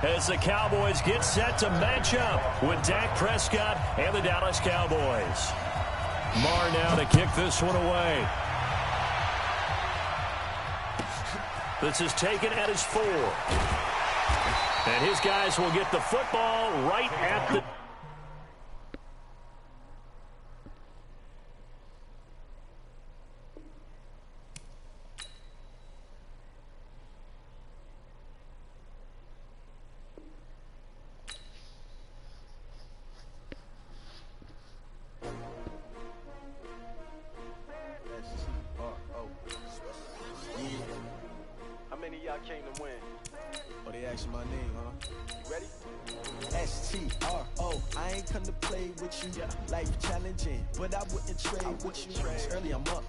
As the Cowboys get set to match up with Dak Prescott and the Dallas Cowboys. Marr now to kick this one away. This is taken at his 4. And his guys will get the football right at the... Came to win. Oh, they asking my name, huh? You ready? S-T-R-O. I ain't come to play with you. Life challenging, but I wouldn't trade with you. It's early, I'm up.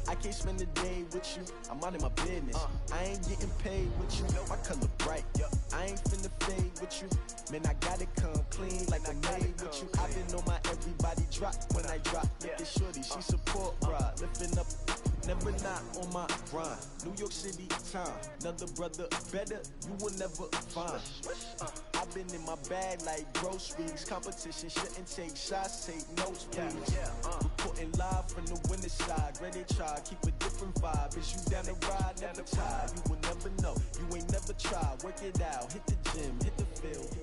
I can't spend the day with you. I'm out of my business. I ain't getting paid with you. My color bright. I ain't finna fade with you. Man, I gotta come clean like I made with you. I've been on my everybody drop when I drop. Look at shorty, she support ride. Lifting up. Never not on my grind. New York City time. Another brother better, you will never find. I've been in my bag like groceries. Competition shouldn't take shots, take notes, please. Reporting live from the winning side. Ready to try, keep a different vibe. Is you down the ride, never tired. You will never know, you ain't never tried. Work it out, hit the gym, hit the field.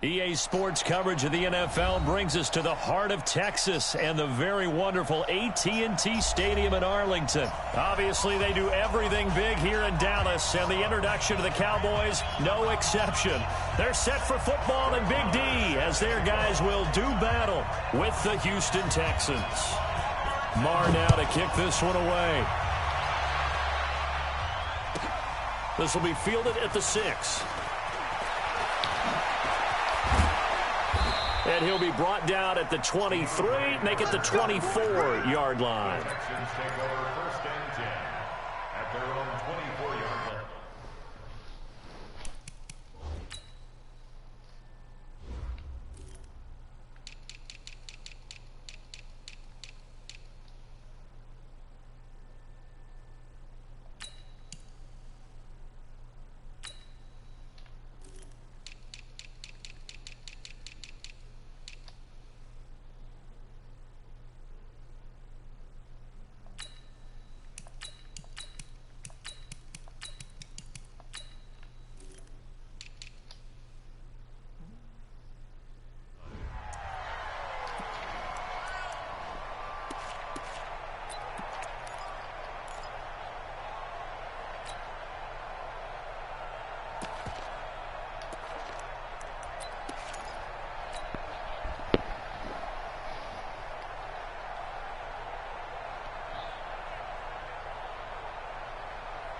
EA Sports coverage of the NFL brings us to the heart of Texas and the very wonderful AT&T Stadium in Arlington. Obviously, they do everything big here in Dallas, and the introduction to the Cowboys, no exception. They're set for football in Big D as their guys will do battle with the Houston Texans. Marr now to kick this one away. This will be fielded at the 6. And he'll be brought down at the 23, make it the 24-yard line. Texans take over 1st and 10 at their own 24-yard line.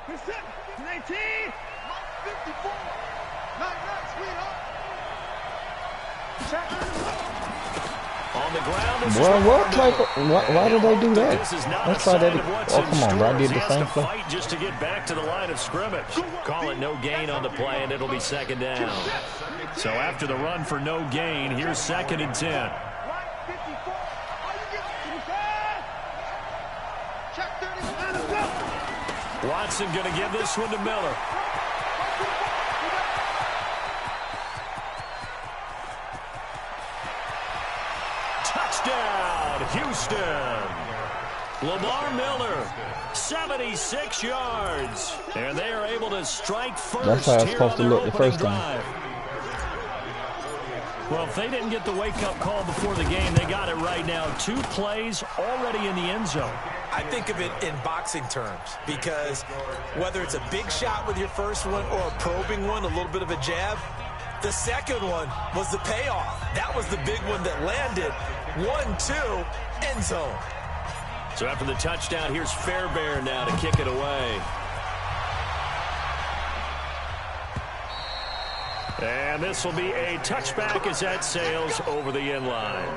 It's set. 19. 54. 99, sweetheart. On the ground. Why did they do that? Let's try that. Oh, come on, bro. I did the same play. Fight just to get back to the line of scrimmage. Call it no gain on the play, and it'll be 2nd down. So after the run for no gain, here's 2nd and 10. Watson going to give this one to Miller. Touchdown, Houston. Lamar Miller, 76 yards. And they are able to strike first. That's how it's supposed to look the first time. Well, if they didn't get the wake-up call before the game, they got it right now. 2 plays already in the end zone. I think of it in boxing terms because whether it's a big shot with your first one or a probing one, a little bit of a jab, the second one was the payoff. That was the big one that landed. 1-2, end zone. So after the touchdown, here's Fairbairn now to kick it away. And this will be a touchback as that sails over the end line.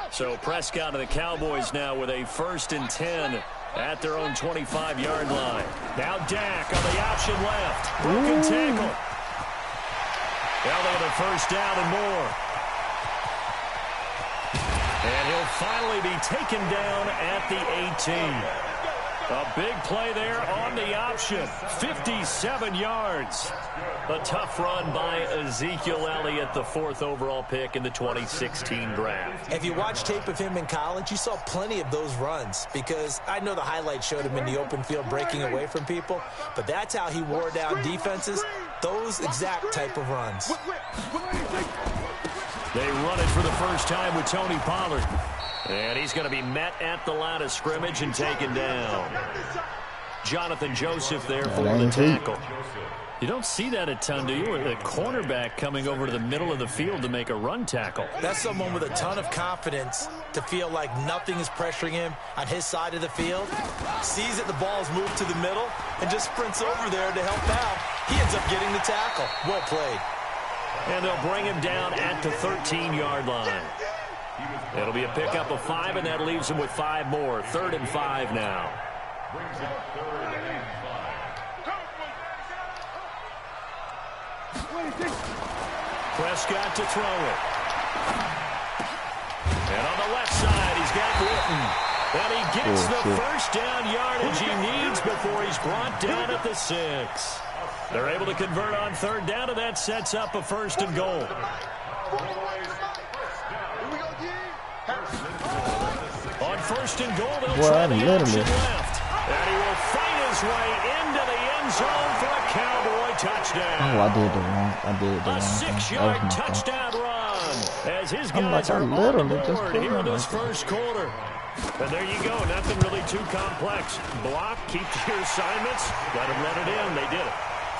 So Prescott and the Cowboys now with a 1st and 10 at their own 25-yard line. Now Dak on the option left. Broken tackle. Elliott a first down and more. And he'll finally be taken down at the 18. A big play there on the option. 57 yards. A tough run by Ezekiel Elliott, the 4th overall pick in the 2016 draft. If you watch tape of him in college, you saw plenty of those runs, because I know the highlights showed him in the open field breaking away from people, but that's how he wore down defenses, those exact type of runs. They run it for the first time with Tony Pollard. And he's going to be met at the line of scrimmage and taken down. Jonathan Joseph there for the tackle. You don't see that a ton, do you? With a cornerback coming over to the middle of the field to make a run tackle. That's someone with a ton of confidence to feel like nothing is pressuring him on his side of the field. Sees that the ball's moved to the middle and just sprints over there to help out. He ends up getting the tackle. Well played. And they'll bring him down at the 13-yard line. It'll be a pickup of 5, and that leaves him with 5 more. 3rd and 5 now. Prescott to throw it. And on the left side, he's got Witten. And he gets the first down yardage he needs before he's brought down at the 6. They're able to convert on 3rd down, and that sets up a 1st and goal. On 1st and goal, they'll try the option left. And he will fight his way into the end zone for a Cowboy touchdown. Oh, I did the wrong. A 6-yard touchdown run as his guys are on the board here in this first quarter. And there you go. Nothing really too complex. Block, keep your assignments, let them run it in. They did it.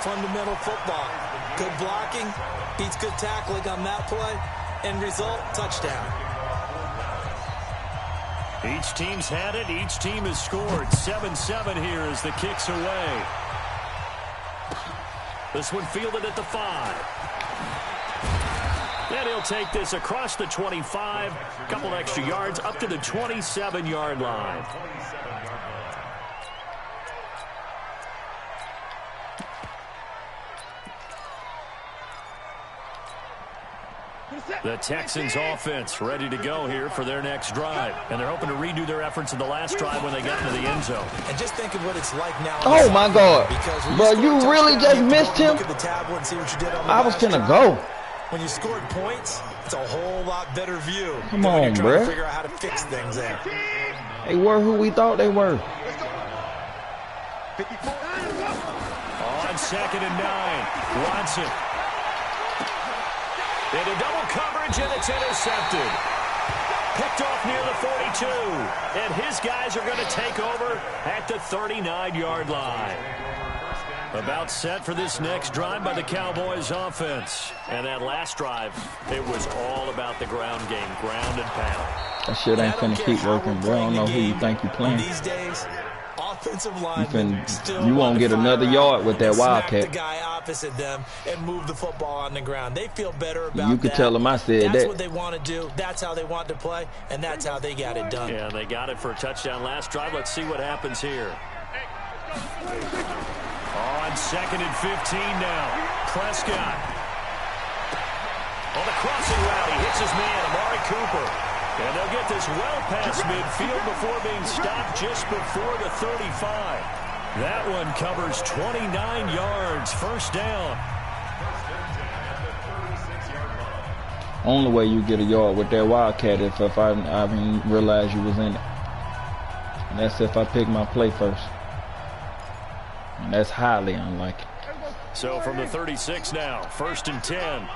Fundamental football. Good blocking beats good tackling on that play. End result, touchdown. Each team's had it. Each team has scored. 7-7 here as the kick's away. This one fielded at the 5. And he'll take this across the 25. A couple extra yards up to the 27-yard line. The Texans offense ready to go here for their next drive. And they're hoping to redo their efforts in the last drive when they got into the end zone. And just think of what it's like now. Oh, my God. Bro, you really just missed him? I was going to go. When you scored points, it's a whole lot better view. Come on, bro. Figure out how to fix things there. They were who we thought they were. On 2nd and 9, Watson. Into double coverage, and it's intercepted. Picked off near the 42. And his guys are going to take over at the 39-yard line. About set for this next drive by the Cowboys offense. And that last drive, it was all about the ground game, ground and pound. That shit ain't finna keep working, bro. I don't know who you think you playing. These days, offensive linemen you won't get another yard with that Wildcat. The guy opposite them and move the football on the ground. They feel better about You could tell them I said that. That's what they want to do. That's how they want to play, and that's how they got it done. Yeah, they got it for a touchdown last drive. Let's see what happens here. On 2nd and 15 now. Prescott. On the crossing route, he hits his man, Amari Cooper. And they'll get this well past midfield before being stopped just before the 35. That one covers 29 yards. First down. Only way you get a yard with that Wildcat if I didn't realize you was in it. And that's if I pick my play first. And that's highly unlikely. So from the 36 now, 1st and 10.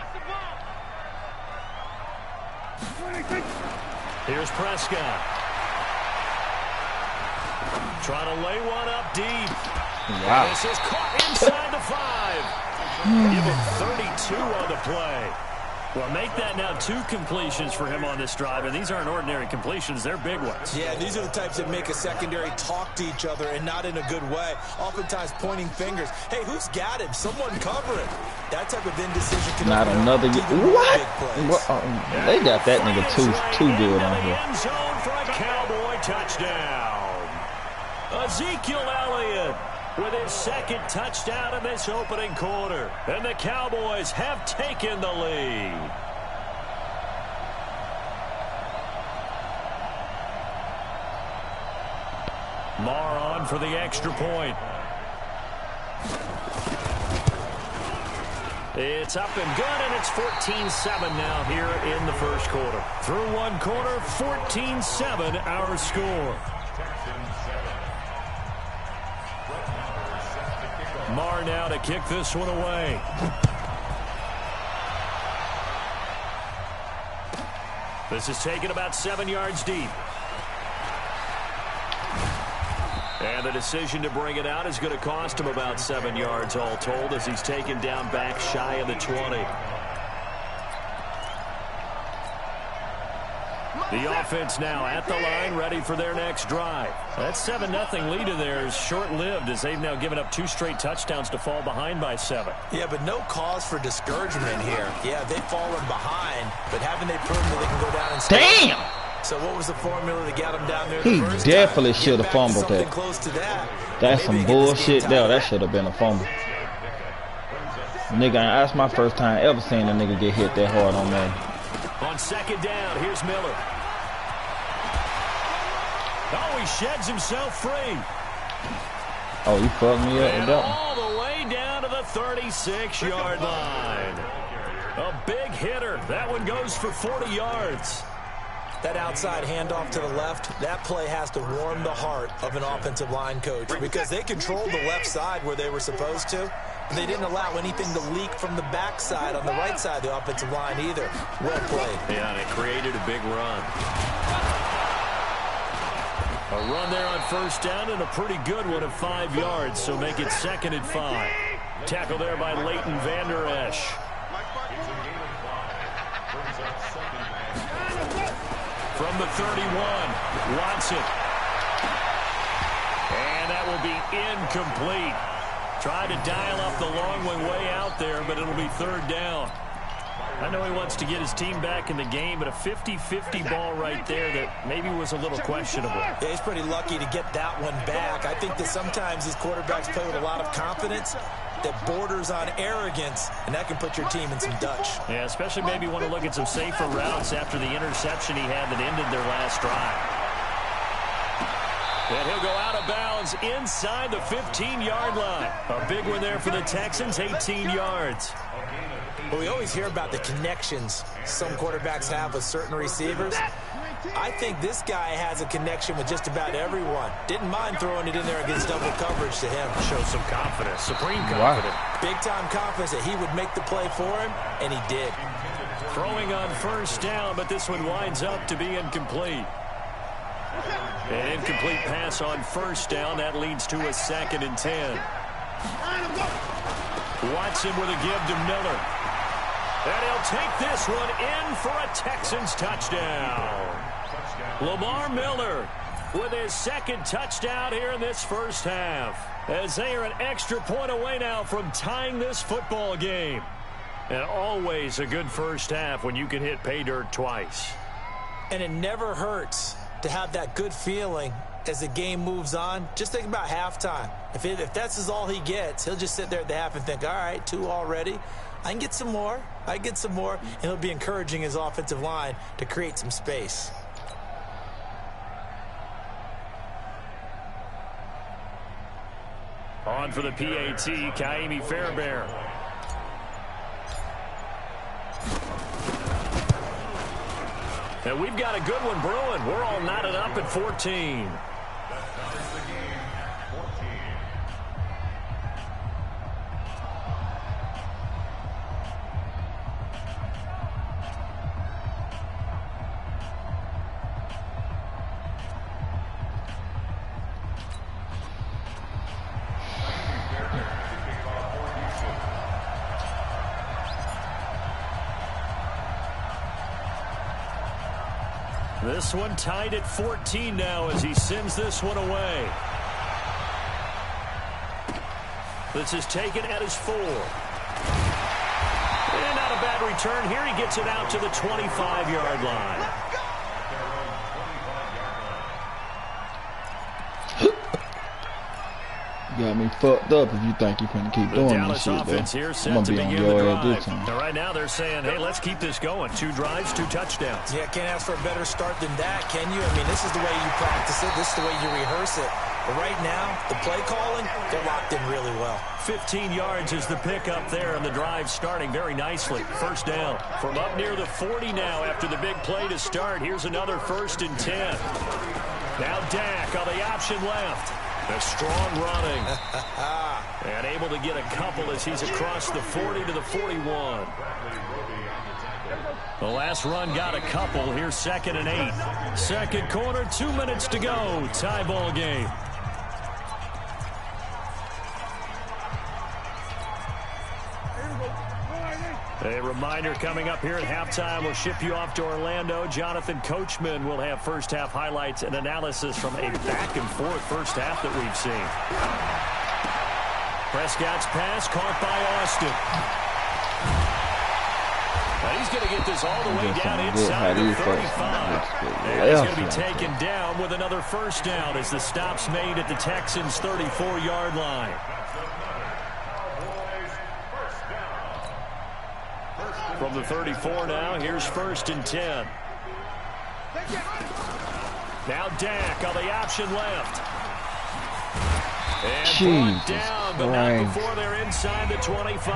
Here's Prescott. Trying to lay one up deep. Wow. This is caught inside the 5. Give him 32 on the play. Well, make that now 2 completions for him on this drive, and these aren't ordinary completions. They're big ones. Yeah, these are the types that make a secondary talk to each other and not in a good way. Oftentimes pointing fingers. Hey, who's got him? Someone cover it. That type of indecision can not another. What? They got that nigga too good on here. End zone for a Cowboy touchdown. Ezekiel Elliott with his second touchdown in this opening quarter. And the Cowboys have taken the lead. Marr on for the extra point. It's up and good, and it's 14-7 now here in the first quarter. Through one quarter, 14-7 our score. Marr now to kick this one away. This is taken about 7 yards deep. And the decision to bring it out is going to cost him about 7 yards all told as he's taken down back shy of the 20. The offense now at the line, ready for their next drive. That 7-0 lead of theirs short-lived as they've now given up 2 straight touchdowns to fall behind by 7. Yeah, but no cause for discouragement here. Yeah, they've fallen behind, but haven't they proven that they can go down and score? Damn! So what was the formula that got him down there? He definitely should have fumbled that. that. Close to that. That's some bullshit there. That should have been a fumble. Nigga, that's my first time ever seeing a nigga get hit that hard on me. On second down, here's Miller. Oh, he sheds himself free. Oh, he fucked me up with that one. All the way down to the 36-yard line. A big hitter. That one goes for 40 yards. That outside handoff to the left, that play has to warm the heart of an offensive line coach because they controlled the left side where they were supposed to. And they didn't allow anything to leak from the backside on the right side of the offensive line either. Well played. Yeah, and it created a big run. A run there on first down and a pretty good one of 5 yards, so make it 2nd and 5. Tackle there by Leighton Vander Esch. From the 31, Watson. And that will be incomplete. Tried to dial up the long way out there, but it'll be 3rd down. I know he wants to get his team back in the game, but a 50-50 ball right there that maybe was a little questionable. Yeah, he's pretty lucky to get that one back. I think that sometimes these quarterbacks play with a lot of confidence that borders on arrogance, and that can put your team in some Dutch. Yeah, especially maybe want to look at some safer routes after the interception he had that ended their last drive. And he'll go out of bounds inside the 15-yard line. A big one there for the Texans, 18 yards. Well, we always hear about the connections some quarterbacks have with certain receivers. I think this guy has a connection with just about everyone. Didn't mind throwing it in there against double coverage to him. Shows some confidence, supreme confidence. Wow. Big-time confidence that he would make the play for him, and he did. Throwing on first down, but this one winds up to be incomplete. An incomplete pass on first down. That leads to a 2nd and 10. Watson with a give to Miller. And he'll take this one in for a Texans touchdown. Lamar Miller with his 2nd touchdown here in this first half. As they are an extra point away now from tying this football game. And always a good first half when you can hit pay dirt twice. And it never hurts to have that good feeling as the game moves on. Just think about halftime. If that's all he gets, he'll just sit there at the half and think, all right, 2 already. I can get some more. I can get some more. And he'll be encouraging his offensive line to create some space. On for the PAT, Kaimi Fairbairn. And we've got a good one brewing. We're all knotted up at 14. This one tied at 14 now as he sends this one away. This is taken at his 4. And not a bad return here. He gets it out to the 25-yard line. You got me fucked up if you think you can keep doing this shit, though. I'm gonna be on your ass this time. Now, right now they're saying, hey, let's keep this going. 2 drives, 2 touchdowns. Yeah, can't ask for a better start than that, can you? I mean, this is the way you practice it. This is the way you rehearse it. But right now, the play calling, they're locked in really well. 15 yards is the pickup there, and the drive starting very nicely. First down from up near the 40 now after the big play to start. Here's another 1st and 10. Now Dak on the option left. The strong running. And able to get a couple as he's across the 40 to the 41. The last run got a couple. Here's 2nd and 8. Second quarter, 2 minutes to go. Tie ball game. A reminder coming up here at halftime. We'll ship you off to Orlando. Jonathan Coachman will have first-half highlights and analysis from a back-and-forth first half that we've seen. Prescott's pass caught by Austin. Now he's going to get this all the way down inside the 35. And he's going to be taken down with another first down as the stop's made at the Texans' 34-yard line. From the 34 now, here's 1st and 10. Now Dak on the option left. And brought down, but not before they're inside the 25.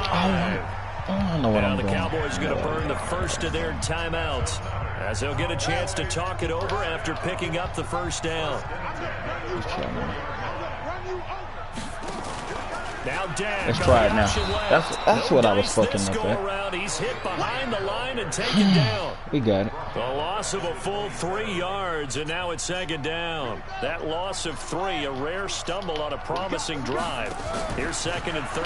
I know what now I'm the doing. Cowboys going to burn the first of their timeouts as they'll get a chance to talk it over after picking up the first down. Now Dak. Let's try it now. That's what I was fucking up at. He's hit behind the line and taken down. We got it. The loss of a full 3 yards, and now it's 2nd down. That loss of 3, a rare stumble on a promising drive. Here's 2nd and 13.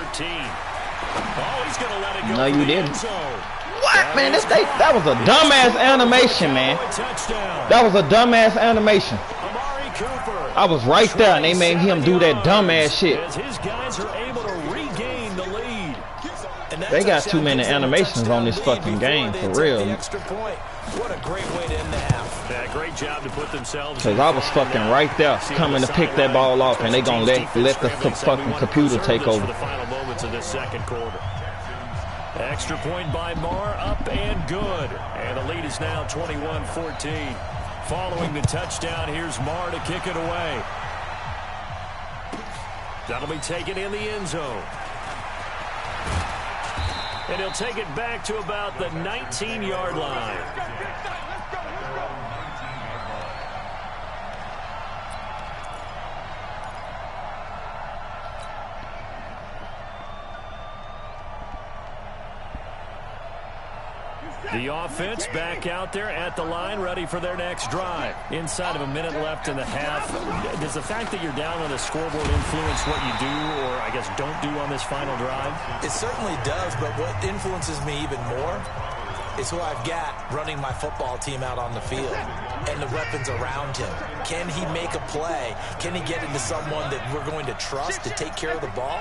Oh, he's going to let it go. No, you didn't. What, man? That was a dumbass animation, man. That was a dumbass animation. I was right there, and they made him do that dumbass shit. As his guys are able to regain the lead. They got too many animations on this fucking game, for real. What a great way to end the half. Yeah, great job to put themselves. Because I was fucking right there, coming to pick that ball off, and they gonna let the fucking computer take over. The final moments of this second quarter. Extra point by Marr, up and good. And the lead is now 21-14. Following the touchdown, here's Marr to kick it away. That'll be taken in the end zone. And he'll take it back to about the 19-yard line. The offense back out there at the line, ready for their next drive. Inside of a minute left in the half. Does the fact that you're down on the scoreboard influence what you do, or I guess don't do on this final drive? It certainly does, but what influences me even more is who I've got running my football team out on the field and the weapons around him. Can he make a play? Can he get into someone that we're going to trust to take care of the ball?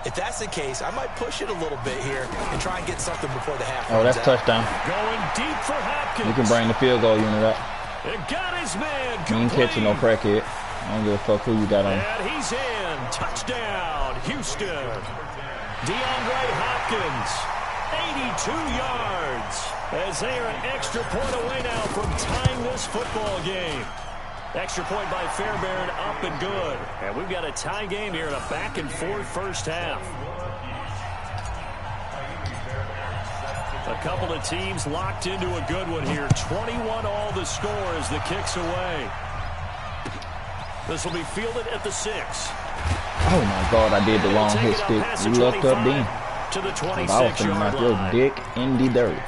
If that's the case, I might push it a little bit here and try and get something before the half. Oh, that's touchdown. Going deep for Hopkins. You can bring the field goal unit up. It got his man. You ain't catching no crackhead. I don't give a fuck who you got on. And he's in. Touchdown, Houston. DeAndre Hopkins, 82 yards. As they are an extra point away now from tying this football game. Extra point by Fairbairn, up and good. And we've got a tie game here in a back-and-forth first half. A couple of teams locked into a good one here. 21 all the score as the kick's away. This will be fielded at the 6. Oh, my God, I did the wrong hit stick. You looked up then. To the 26-yard I was finna knock your dick in the dirt.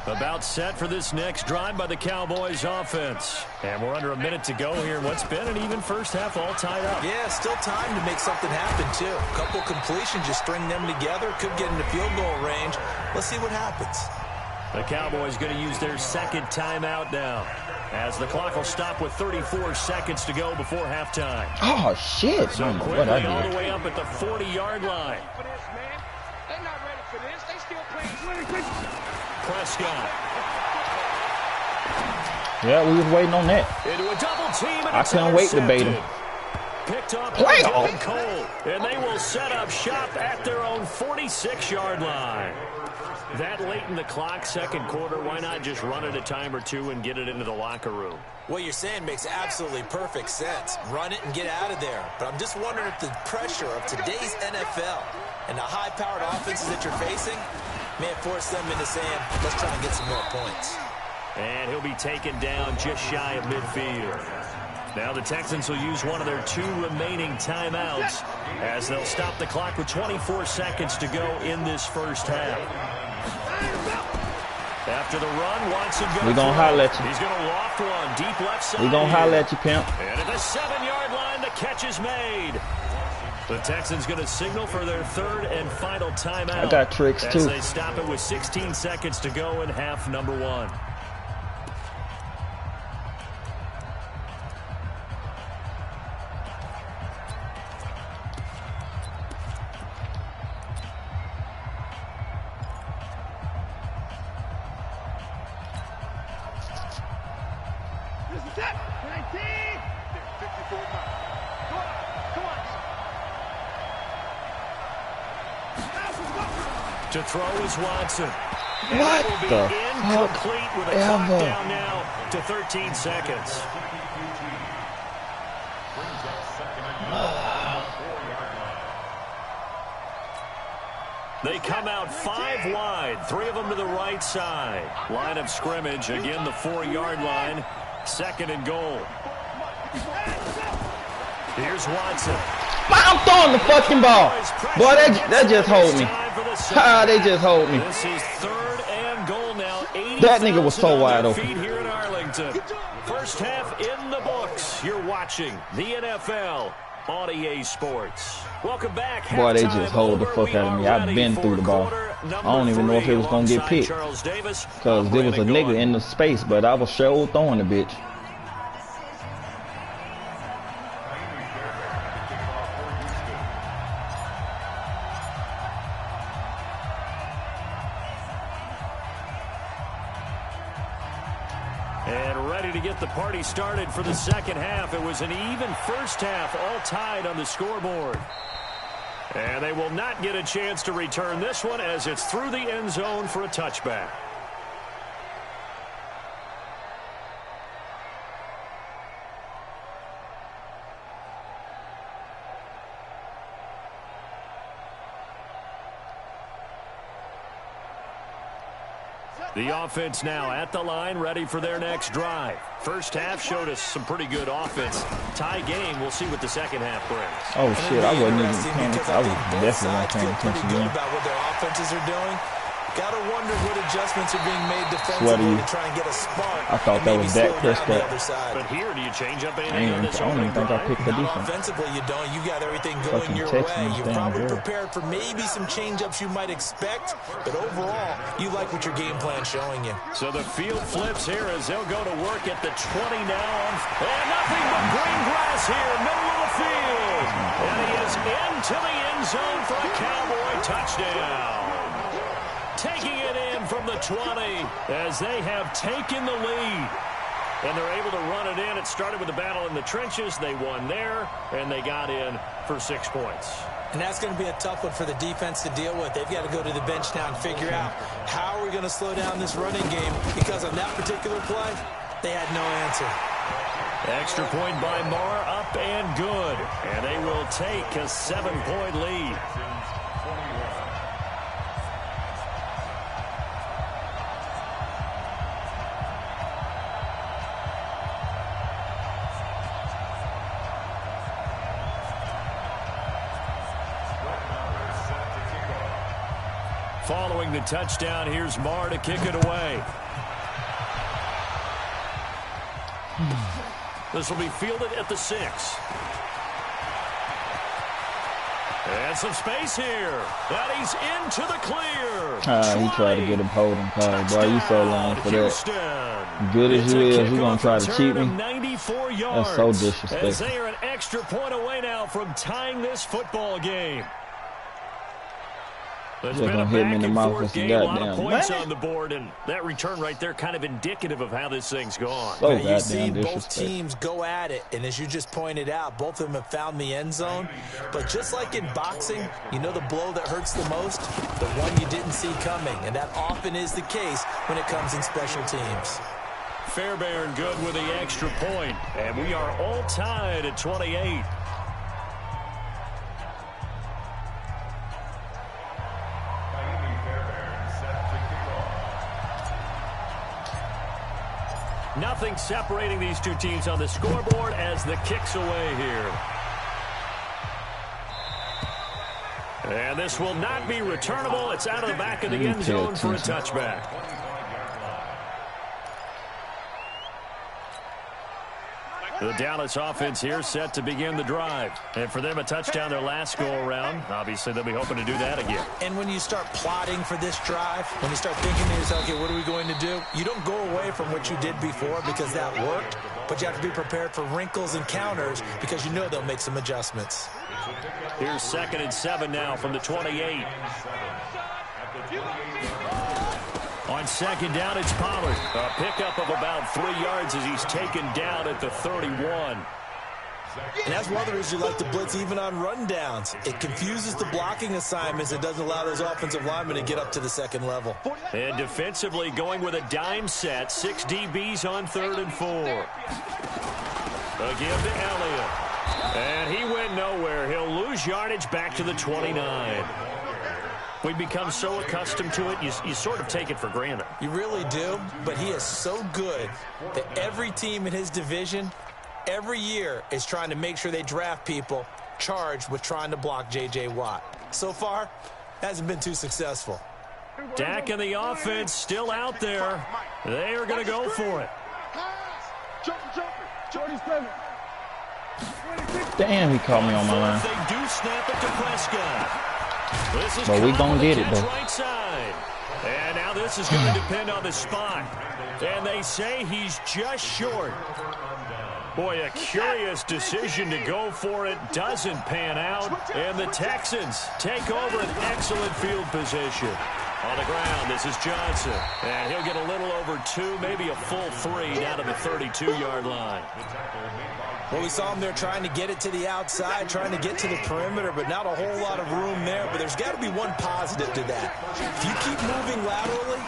About set for this next drive by the Cowboys offense. And we're under a minute to go here in what's been an even first half, all tied up. Yeah, still time to make something happen, too. A couple completions, just string them together. Could get into field goal range. Let's see what happens. The Cowboys going to use their second timeout now, as the clock will stop with 34 seconds to go before halftime. Oh, shit. So quickly all the way up at the 40-yard line. Prescott. Yeah, we was waiting on that. Into a double team, and I couldn't wait to bait him. Picked up Playoff. by Cole, and they will set up shop at their own 46-yard line. That late in the clock, second quarter, why not just run it a time or two and get it into the locker room? What you're saying makes absolutely perfect sense. Run it and get out of there. But I'm just wondering if the pressure of today's NFL and the high-powered offenses that you're facing may force them into saying, let's try and get some more points. And he'll be taken down just shy of midfield. Now the Texans will use one of their 2 remaining timeouts as they'll stop the clock with 24 seconds to go in this first half. After the run, Watson goes. We're going to holler at you. He's going to loft one deep left side. We're going to holler at you, pimp. And at the 7-yard line, the catch is made. The Texans going to signal for their 3rd and final timeout. I got tricks, too. As they stop it with 16 seconds to go in half number 1. To throw is Watson. And What will be the incomplete with a clock ever? down now to 13 seconds. They come out 5 wide, 3 of them to the right side. Line of scrimmage, again the 4-yard line, 2nd and goal. Here's Watson. I'm throwing the fucking ball. Boy, that just hold me. They just hold me. This is 3rd and goal now. That nigga was so wide open. Here in Arlington. First half in the books. You're watching the NFL on EA Sports. Welcome back. Boy, they just hold the fuck out of me. I've been through the ball. I don't even know if it was going to get picked. Because there was a nigga in the space, but I was sure throwing the bitch. And ready to get the party started for the second half. It was an even first half, all tied on the scoreboard. And they will not get a chance to return this one as it's through the end zone for a touchback. The offense now at the line, ready for their next drive. First half showed us some pretty good offense. Tie game, we'll see what the second half brings. Oh, shit, I wasn't even paying attention. I was definitely not paying attention. Good about what their offenses are doing. Got to wonder what adjustments are being made defensively to try and get a spark. I thought that was Dak Prescott. But here, do you change up I anything on this don't even think I picked the defense. Offensively, you don't. You got everything going your way. You're probably prepared for maybe some change-ups you might expect, but overall, you like what your game plan's showing you. So the field flips here as they'll go to work at the 20 now. And nothing but green grass here, middle of the field. And he is into the end zone for a Cowboy touchdown. Taking it in from the 20 as they have taken the lead. And they're able to run it in. It started with a battle in the trenches. They won there, and they got in for 6 points. And that's going to be a tough one for the defense to deal with. They've got to go to the bench now and figure out how are we going to slow down this running game, because on that particular play, they had no answer. Extra point by Marr, up and good. And they will take a 7-point lead. Following the touchdown, here's Marr to kick it away. This will be fielded at the 6. And some space here. And he's into the clear. He tried to get him holding call. Boy, you so long for that. Good as you is, you gonna try to cheat me? That's so disrespectful. As they are an extra point away now from tying this football game. It's They're been a gonna hit me in the mouth back-and-forth with some game, a lot of goddamn points money. on the board, and that return right there kind of indicative of how this thing's gone. So You've goddamn seen both disrespect. teams go at it, and as you just pointed out, both of them have found the end zone. But just like in boxing, you know the blow that hurts the most? The one you didn't see coming, and that often is the case when it comes in special teams. Fairbairn good with the extra point, and we are all tied at 28. Nothing separating these two teams on the scoreboard as the kick's away here. And this will not be returnable. It's out of the back of the end zone for a touchback. The Dallas offense here set to begin the drive. And for them, a touchdown their last go-around. Obviously, they'll be hoping to do that again. And when you start plotting for this drive, when you start thinking to yourself, okay, what are we going to do? You don't go away from what you did before because that worked, but you have to be prepared for wrinkles and counters because you know they'll make some adjustments. Here's 2nd and 7 now from the 28. On 2nd down, it's Pollard. A pickup of about 3 yards as he's taken down at the 31. And that's one of the reasons you like to blitz even on rundowns. It confuses the blocking assignments. It doesn't allow those offensive linemen to get up to the second level. And defensively going with a dime set. 6 DBs on 3rd and 4. Again to Elliott. And he went nowhere. He'll lose yardage back to the 29. We become so accustomed to it, you sort of take it for granted. You really do, but he is so good that every team in his division, every year, is trying to make sure they draft people charged with trying to block J.J. Watt. So far, hasn't been too successful. Dak and the offense still out there. They are going to go for it. Damn, he caught me on my line. They do snap it to Prescott. But we gonna get it, though. Right side. And now this is going to depend on the spot. And they say he's just short. Boy, a curious decision to go for it doesn't pan out. And the Texans take over an excellent field position. On the ground, this is Johnson. And he'll get a little over 2, maybe a full 3 down to the 32-yard line. Well, we saw him there trying to get it to the outside, trying to get to the perimeter, but not a whole lot of room there. But there's got to be one positive to that. If you keep moving laterally,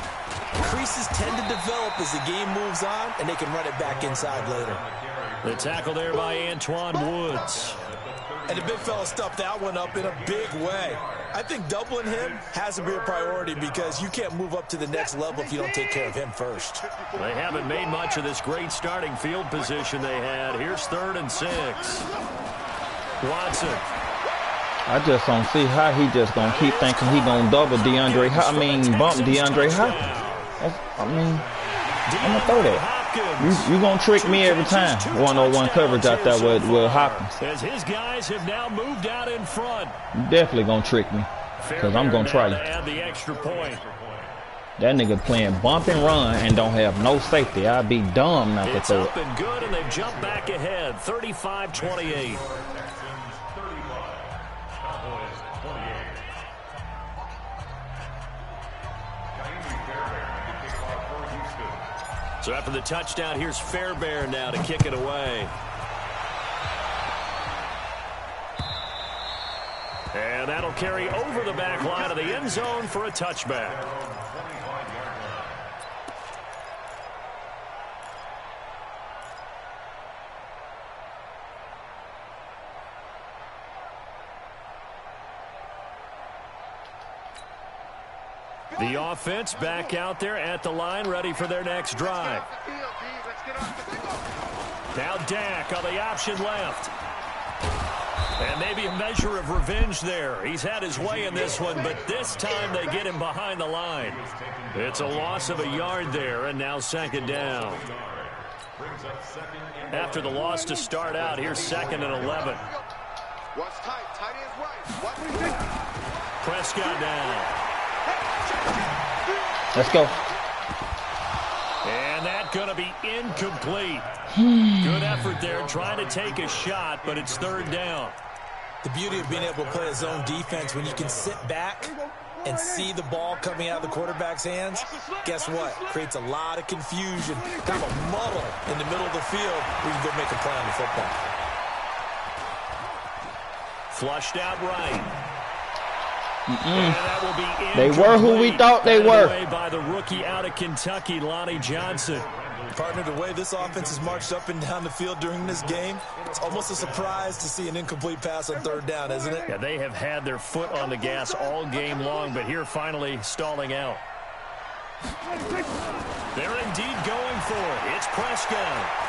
creases tend to develop as the game moves on, and they can run it back inside later. The tackle there by Antoine Woods. And the big fella stuffed that one up in a big way. I think doubling him has to be a priority because you can't move up to the next level if you don't take care of him first. They haven't made much of this great starting field position they had. Here's 3rd and 6. Watson. I just don't see how he just gonna keep thinking he gonna double DeAndre. Bump DeAndre Hopkins. I'm gonna throw that. You gonna trick me every time. 101 coverage out there with Hopkins. As his guys have now moved out in front. You definitely gonna trick me, because I'm gonna try you. Add the extra point. That nigga playing bump and run and don't have no safety. I'd be dumb not to throw it. It's up and good, and they've jumped back ahead, 35-28. So after the touchdown, here's Fairbairn now to kick it away. And that'll carry over the back line of the end zone for a touchback. The offense back out there at the line, ready for their next drive. Now Dak on the option left. And maybe a measure of revenge there. He's had his way in this one, but this time they get him behind the line. It's a loss of a yard there, and now 2nd down. After the loss to start out, here's 2nd and 11. Prescott down. Let's go. And that's going to be incomplete. Good effort there, trying to take a shot, but it's 3rd down. The beauty of being able to play a zone defense when you can sit back and see the ball coming out of the quarterback's hands, guess what? Creates a lot of confusion, kind of a muddle in the middle of the field where you can go make a play on the football. Flushed out right. And that will be they were who we thought they were. By the rookie out of Kentucky, Lonnie Johnson. Partner, the way this offense has marched up and down the field during this game, it's almost a surprise to see an incomplete pass on third down, isn't it? Yeah, they have had their foot on the gas all game long, but here finally stalling out. They're indeed going for it. It's Prescott.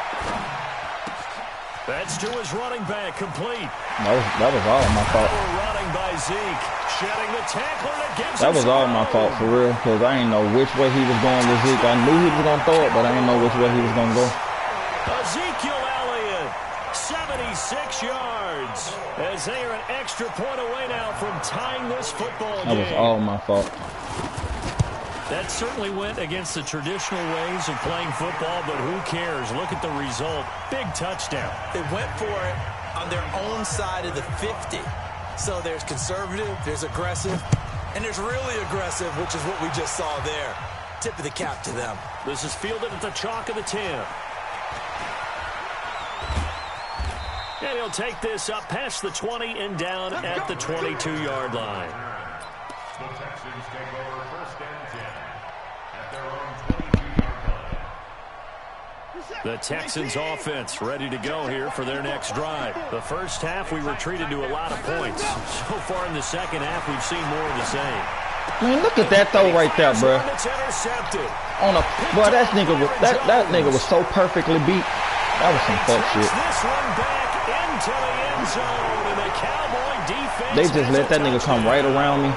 That's to his running back, complete. That was all my fault. Running by Zeke, shedding the tackler that gives That was all my fault for real, because I didn't know which way he was going with Zeke. I knew he was going to throw it, but I didn't know which way he was going to go. Ezekiel Elliott, 76 yards, as they are an extra point away now from tying this football game. That was all my fault. That certainly went against the traditional ways of playing football, but who cares? Look at the result. Big touchdown. They went for it on their own side of the 50. So there's conservative, there's aggressive, and there's really aggressive, which is what we just saw there. Tip of the cap to them. This is fielded at the chalk of the 10. And he'll take this up past the 20 and down at the 22-yard line. The Texans take over first and 10 at their own 22-yard line. The Texans offense ready to go here for their next drive. The first half, we were treated to a lot of points. So far in the second half, we've seen more of the same. Man, look at that throw right there, bro. It's intercepted. Boy, that nigga was so perfectly beat. That was some fuck shit. This one back into the end zone, and the Cowboy defense. They just let that nigga come right around me.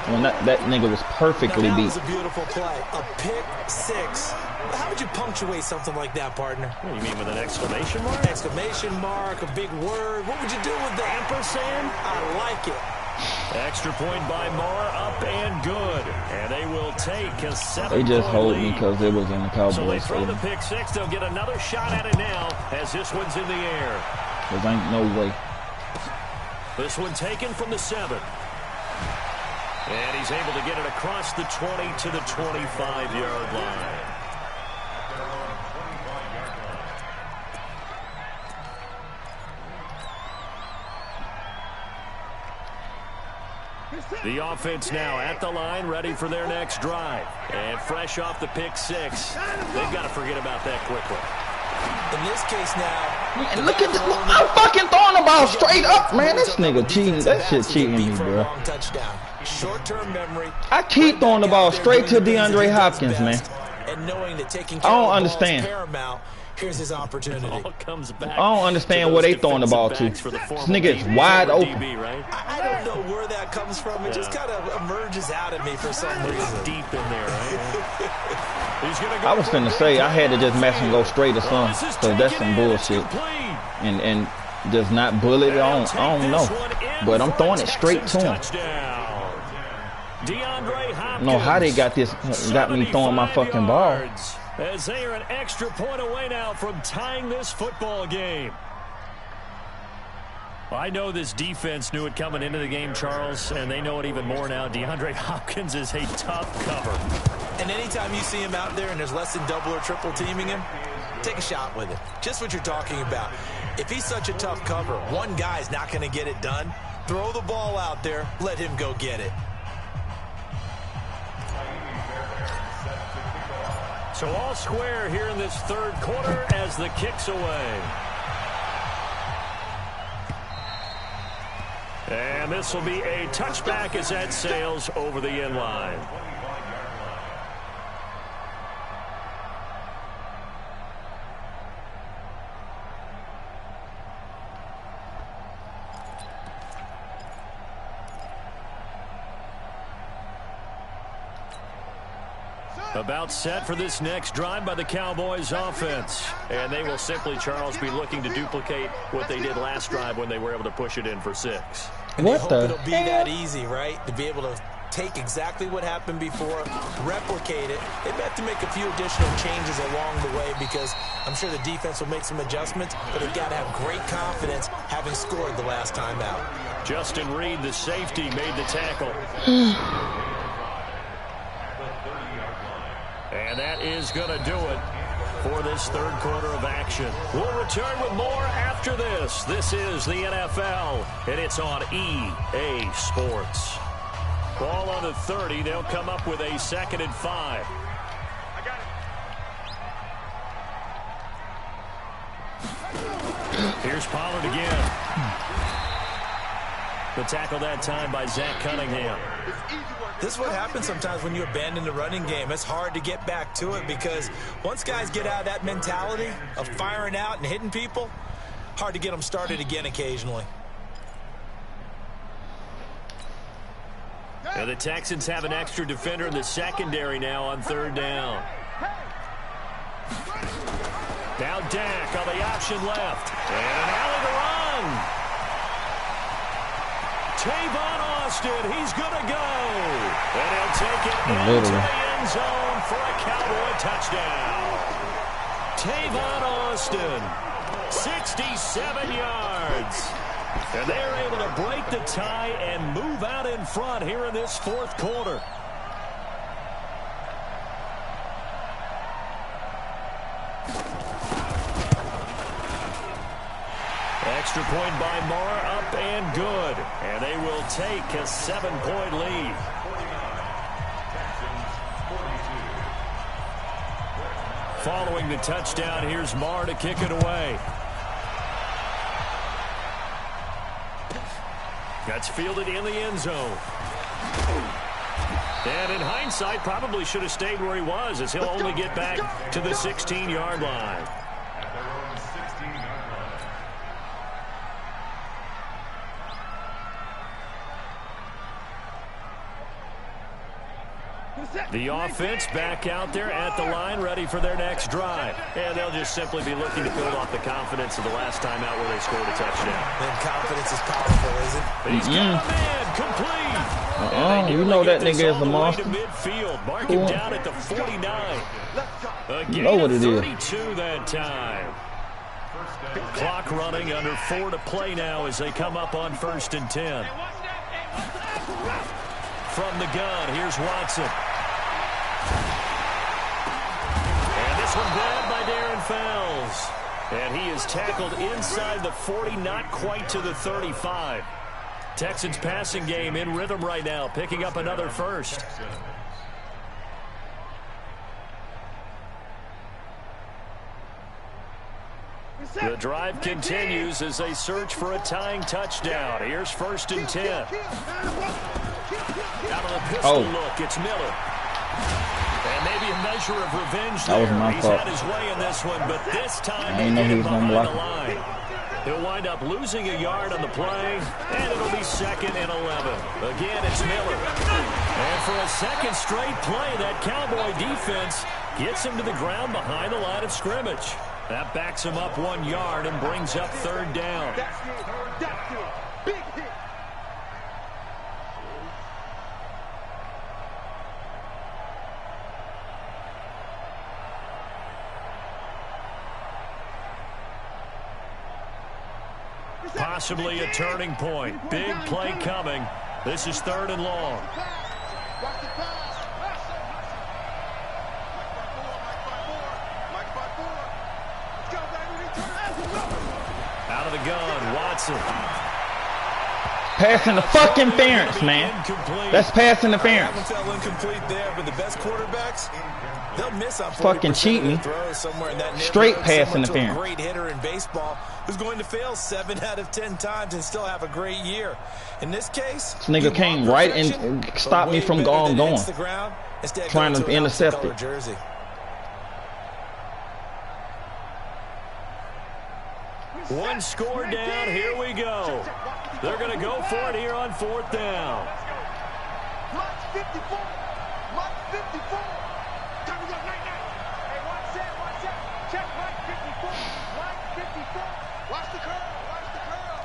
When that nigga was perfectly beat. That was a beautiful play. A pick six. How would you punctuate something like that, partner? What do you mean, with an exclamation mark? Exclamation mark, a big word. What would you do with the ampersand? I like it. Extra point by Moore, up and good. And they will take a 7-point They just hold lead. me because it was in the Cowboys. So they throw the pick six. They'll get another shot at it now as this one's in the air. Because ain't no way. This one taken from the 7. And he's able to get it across the 20 to the 25-yard line. The offense now at the line, ready for their next drive. And fresh off the pick six, they've got to forget about that quickly. In this case now, And look at this. I'm fucking throwing the ball straight up, man. This nigga cheating. That shit cheating me, bro. Touchdown. Short-term memory. I keep throwing the ball straight to DeAndre Hopkins, man. And knowing that taking I don't understand. Paramount, here's his opportunity. All comes back. I don't understand where they throwing the ball to. This nigga is wide open. I don't know where that comes from. It just kind of emerges out of me for some reason. Deep in there, right? He's gonna go. I was finna say I had to just match and go straight or something, because that's some bullshit. And just not bullet it on. I don't know. But I'm throwing it straight to him. DeAndre Hopkins. I don't know how they got me throwing my fucking ball. As they are an extra point away now from tying this football game. I know this defense knew it coming into the game, Charles, and they know it even more now. DeAndre Hopkins is a tough cover. And anytime you see him out there and there's less than double or triple teaming him, take a shot with it. Just what you're talking about. If he's such a tough cover, one guy's not going to get it done. Throw the ball out there. Let him go get it. So all square here in this third quarter as the kick's away. And this will be a touchback as that sails over the end line. About set for this next drive by the Cowboys offense. And they will simply, Charles, be looking to duplicate what they did last drive when they were able to push it in for 6. And what the it'll be that easy, right? To be able to take exactly what happened before, replicate it. They may have to make a few additional changes along the way because I'm sure the defense will make some adjustments, but they've got to have great confidence having scored the last time out. Justin Reed, the safety, made the tackle. And that is going to do it for this third quarter of action. We'll return with more after this. This is the NFL, and it's on EA Sports. Ball on the 30. They'll come up with a 2nd and 5. Here's Pollard again. The tackle that time by Zach Cunningham. This is what happens sometimes when you abandon the running game. It's hard to get back to it because once guys get out of that mentality of firing out and hitting people, hard to get them started again occasionally. And the Texans have an extra defender in the secondary now on 3rd down. Now Dak on the option left. And an alley to run. Tavon Austin, he's going to go. And he'll take it into the end zone for a Cowboy touchdown. Tavon Austin, 67 yards. And they're able to break the tie and move out in front here in this 4th quarter. Extra point by Marr, up and good. And they will take a 7-point lead. Following the touchdown, here's Marr to kick it away. That's fielded in the end zone. And in hindsight, probably should have stayed where he was, as he'll only get back to the 16-yard line. The offense back out there at the line, ready for their next drive. And they'll just simply be looking to build off the confidence of the last time out where they scored a touchdown. And confidence is powerful, isn't it? He's got a man complete. You know that nigga is a monster. Midfield. Mark him down at the 49. A gain know what it of is. 32 that time. Clock running, under 4 to play now as they come up on 1st and 10. From the gun, here's Watson. And this one grabbed by Darren Fells. And he is tackled inside the 40, not quite to the 35. Texans passing game in rhythm right now, picking up another first. The drive continues as they search for a tying touchdown. Here's 1st and 10. Out of the pistol look, it's Miller. And maybe a measure of revenge there. He's had his way in this one, but this time he get him behind the line. He'll wind up losing a yard on the play, and it'll be 2nd and 11. Again, it's Miller. And for a second straight play, that Cowboy defense gets him to the ground behind the line of scrimmage. That backs him up 1 yard and brings up 3rd down. That's it. Big hit. Possibly a turning point. Big play coming. This is 3rd and long. Out of the gun, Watson. Pass interference, interference, man. Incomplete. That's pass interference. That one fell incomplete there, but the best quarterbacks, they'll miss on Fucking cheating. Somewhere in that Straight pass similar to a interference. great hitter in baseball who's going to fail 7 out of 10 times and still have a great year. In this case, This nigga came right and stopped me from going. Trying to intercept it. Jersey. One score down. Here we go. They're going to go for it here on 4th down. Mark 54. Mark 54. Time to go right now. Hey, watch that. Check Mark 54. Mark 54. Watch the curl. Watch the curl.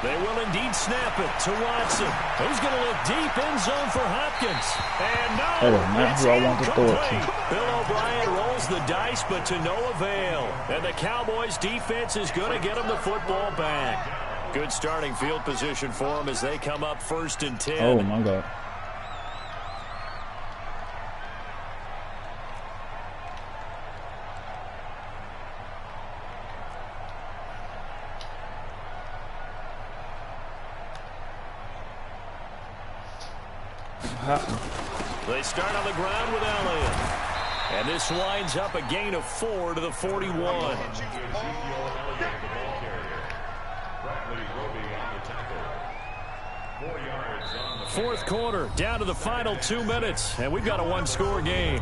They will indeed snap it to Watson. Who's going to look deep end zone for Hopkins? And no, that is not who I want to throw it to. Bill O'Brien rolls the dice, but to no avail. And the Cowboys defense is going to get him the football back. Good starting field position for them as they come up 1st and 10. Oh, my God. They start on the ground with Elliott. And this winds up a gain of 4 to the 41. Fourth quarter, down to the final 2 minutes, and we've got a one-score game.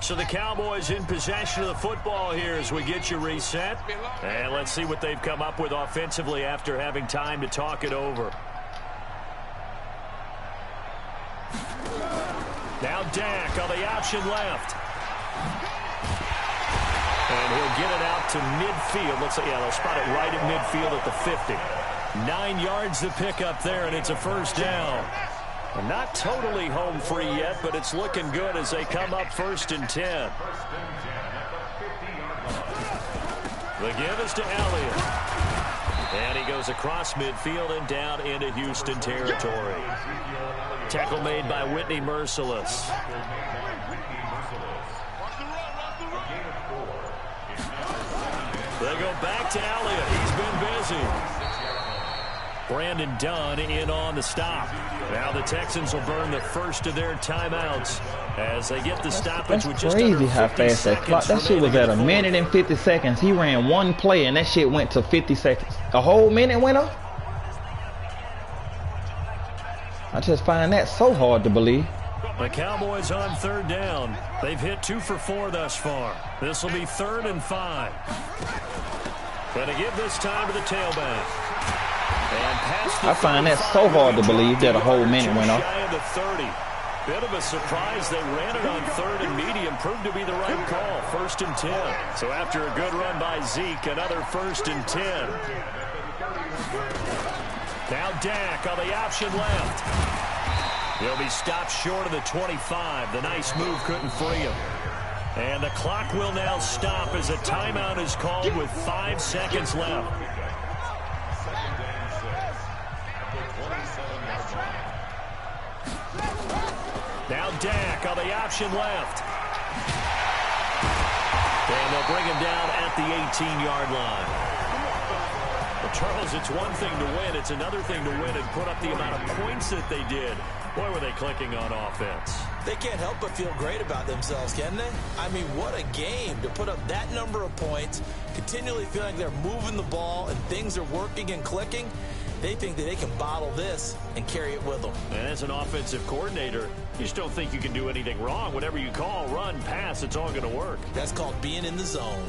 So the Cowboys in possession of the football here as we get you reset. And let's see what they've come up with offensively after having time to talk it over. Now Dak on the option left. And he'll get it out to midfield. Looks like, yeah, they'll spot it right at midfield at the 50. 9 yards to pick up there, and it's a first down. And not totally home free yet, but it's looking good as they come up 1st and 10. The give is to Elliott. And he goes across midfield and down into Houston territory. Tackle made by Whitney Merciless. They go back to Elliott. He's been busy. Brandon Dunn in on the stop. Now the Texans will burn the first of their timeouts as they get the stoppage with just crazy how fast that clock. That shit was at 1 minute and 50 seconds. He ran one play and that shit went to 50 seconds. A whole minute went up? I just find that so hard to believe. The Cowboys on 3rd down. They've hit 2 for 4 thus far. This will be 3rd and 5. Going to give this time to the tailback. I find that so hard to believe that a whole minute went off. Bit of a surprise. They ran it on 3rd and medium. Proved to be the right call. 1st and 10. So after a good run by Zeke, another 1st and 10. Now Dak on the option left. He'll be stopped short of the 25. The nice move couldn't free him. And the clock will now stop as a timeout is called with 5 seconds left. Now Dak on the option left. And they'll bring him down at the 18-yard line. Well, Charles, it's one thing to win. It's another thing to win and put up the amount of points that they did. Boy, were they clicking on offense. They can't help but feel great about themselves, can they? I mean, what a game to put up that number of points, continually feeling like they're moving the ball and things are working and clicking. They think that they can bottle this and carry it with them. And as an offensive coordinator, you just don't think you can do anything wrong. Whatever you call, run, pass, it's all going to work. That's called being in the zone.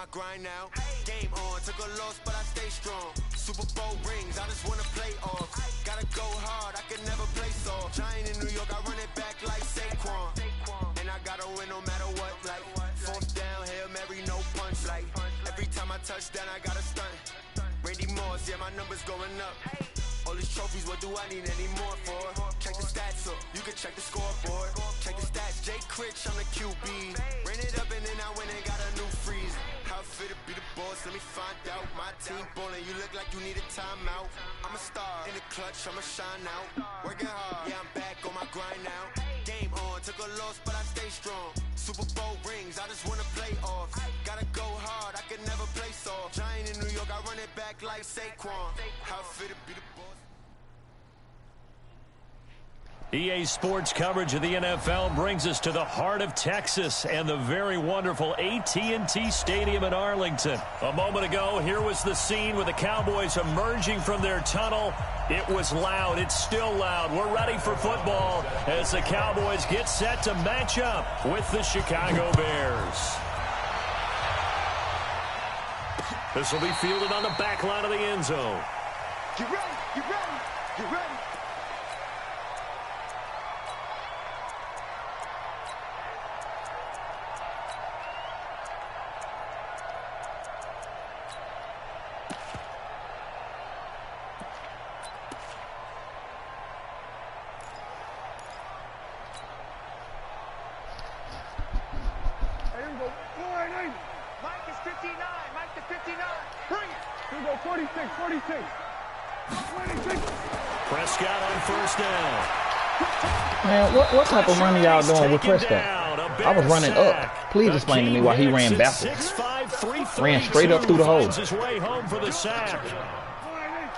Grind now. Game on, took a loss, but I stay strong. Super Bowl rings, I just wanna play off. Gotta go hard, I can never play soft. Giant in New York, I run it back like Saquon. And I gotta win no matter what. Like 4th down, Hail Mary, no punch. Like every time I touch down, I gotta stunt. Randy Moss, yeah, my numbers going up. All these trophies, what do I need any more for? Check the stats up, you can check the scoreboard. Check the stats, Jay Critch, I'm the QB. Ran it up and then I went and got a new freeze. How fit to be the boss, playoffs, let me find out. My team ballin', you look like you need a timeout. I'm a star in the clutch, I'ma shine out. Working hard, yeah, I'm back on my grind now. Game on, took a loss, but I stay strong. Super Bowl rings, I just wanna play off. Gotta go hard, I can never play soft. Giant in New York, I run it back like Saquon. How fit to be the boss. EA Sports coverage of the NFL brings us to the heart of Texas and the very wonderful AT&T Stadium in Arlington. A moment ago, here was the scene with the Cowboys emerging from their tunnel. It was loud. It's still loud. We're ready for football as the Cowboys get set to match up with the Chicago Bears. This will be fielded on the back line of the end zone. Get ready, get ready, get ready. Mike is 59. Mike to 59. Bring it. Here we go. 46, 46. 26. Prescott on first down. Man, what type of running y'all doing with Prescott? I was running up. Please explain to me why he ran backwards. Ran straight up through the hole. His way home for the sack.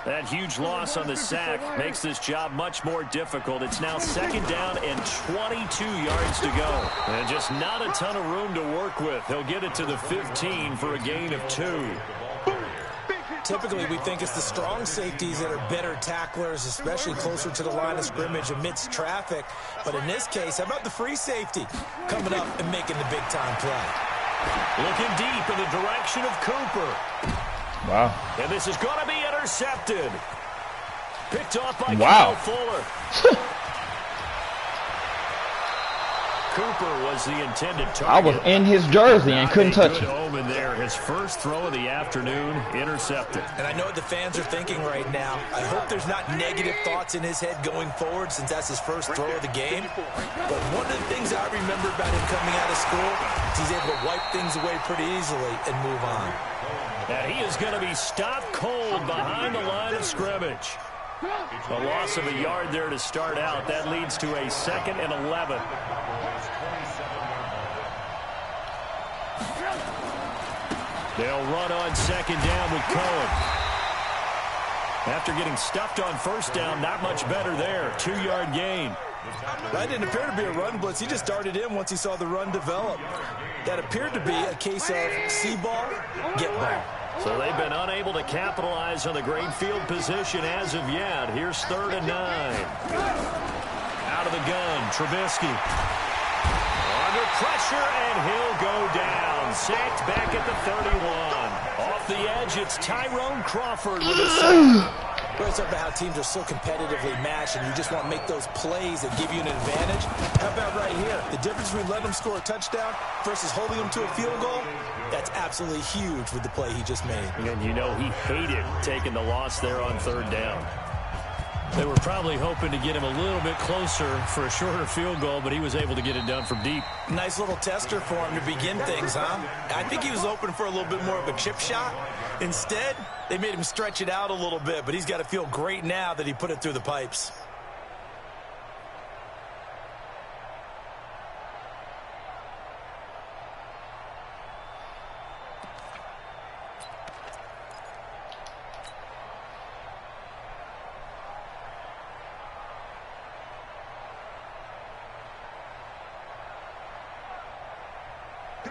That huge loss on the sack makes this job much more difficult. It's now second down and 22 yards to go. And just not a ton of room to work with. He'll get it to the 15 for a gain of 2. Typically, we think it's the strong safeties that are better tacklers, especially closer to the line of scrimmage amidst traffic. But in this case, how about the free safety coming up and making the big-time play? Looking deep in the direction of Cooper. Wow. And this is going to be intercepted. Picked off by Kyle Fuller. Cooper was the intended target. I was in his jersey and couldn't touch it. Omen there. His first throw of the afternoon, intercepted. And I know what the fans are thinking right now. I hope there's not negative thoughts in his head going forward since that's his first throw of the game. But one of the things I remember about him coming out of school is he's able to wipe things away pretty easily and move on. And he is going to be stopped cold behind the line of scrimmage. A loss of a yard there to start out. That leads to a 2nd and 11. They'll run on second down with Cohen. After getting stuffed on first down, not much better there. 2-yard gain. That didn't appear to be a run blitz. He just darted in once he saw the run develop. That appeared to be a case of see ball, get ball. So they've been unable to capitalize on the great field position as of yet. Here's 3rd and 9. Out of the gun, Trubisky. Under pressure, and he'll go down. Sacked back at the 31. Off the edge, it's Tyrone Crawford with a sack. We're talking about how teams are so competitively matched and you just want to make those plays that give you an advantage. How about right here? The difference between letting them score a touchdown versus holding them to a field goal, that's absolutely huge with the play he just made. And you know he hated taking the loss there on 3rd down. They were probably hoping to get him a little bit closer for a shorter field goal, but he was able to get it done from deep. Nice little tester for him to begin things, huh? I think he was hoping for a little bit more of a chip shot. Instead, they made him stretch it out a little bit, but he's got to feel great now that he put it through the pipes.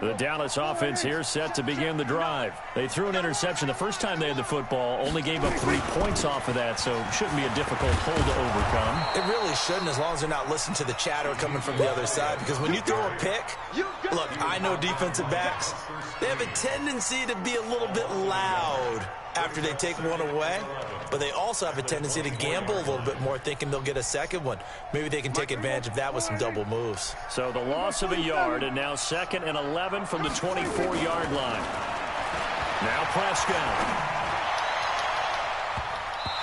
The Dallas offense here set to begin the drive. They threw an interception the first time they had the football, only gave up 3 points off of that, so shouldn't be a difficult hole to overcome. It really shouldn't, as long as they're not listening to the chatter coming from the other side, because when you throw a pick, look, I know defensive backs, they have a tendency to be a little bit loud after they take one away, but they also have a tendency to gamble a little bit more, thinking they'll get a second one. Maybe they can take advantage of that with some double moves. So the loss of a yard, and now 2nd and 11 from the 24-yard line. Now Prescott.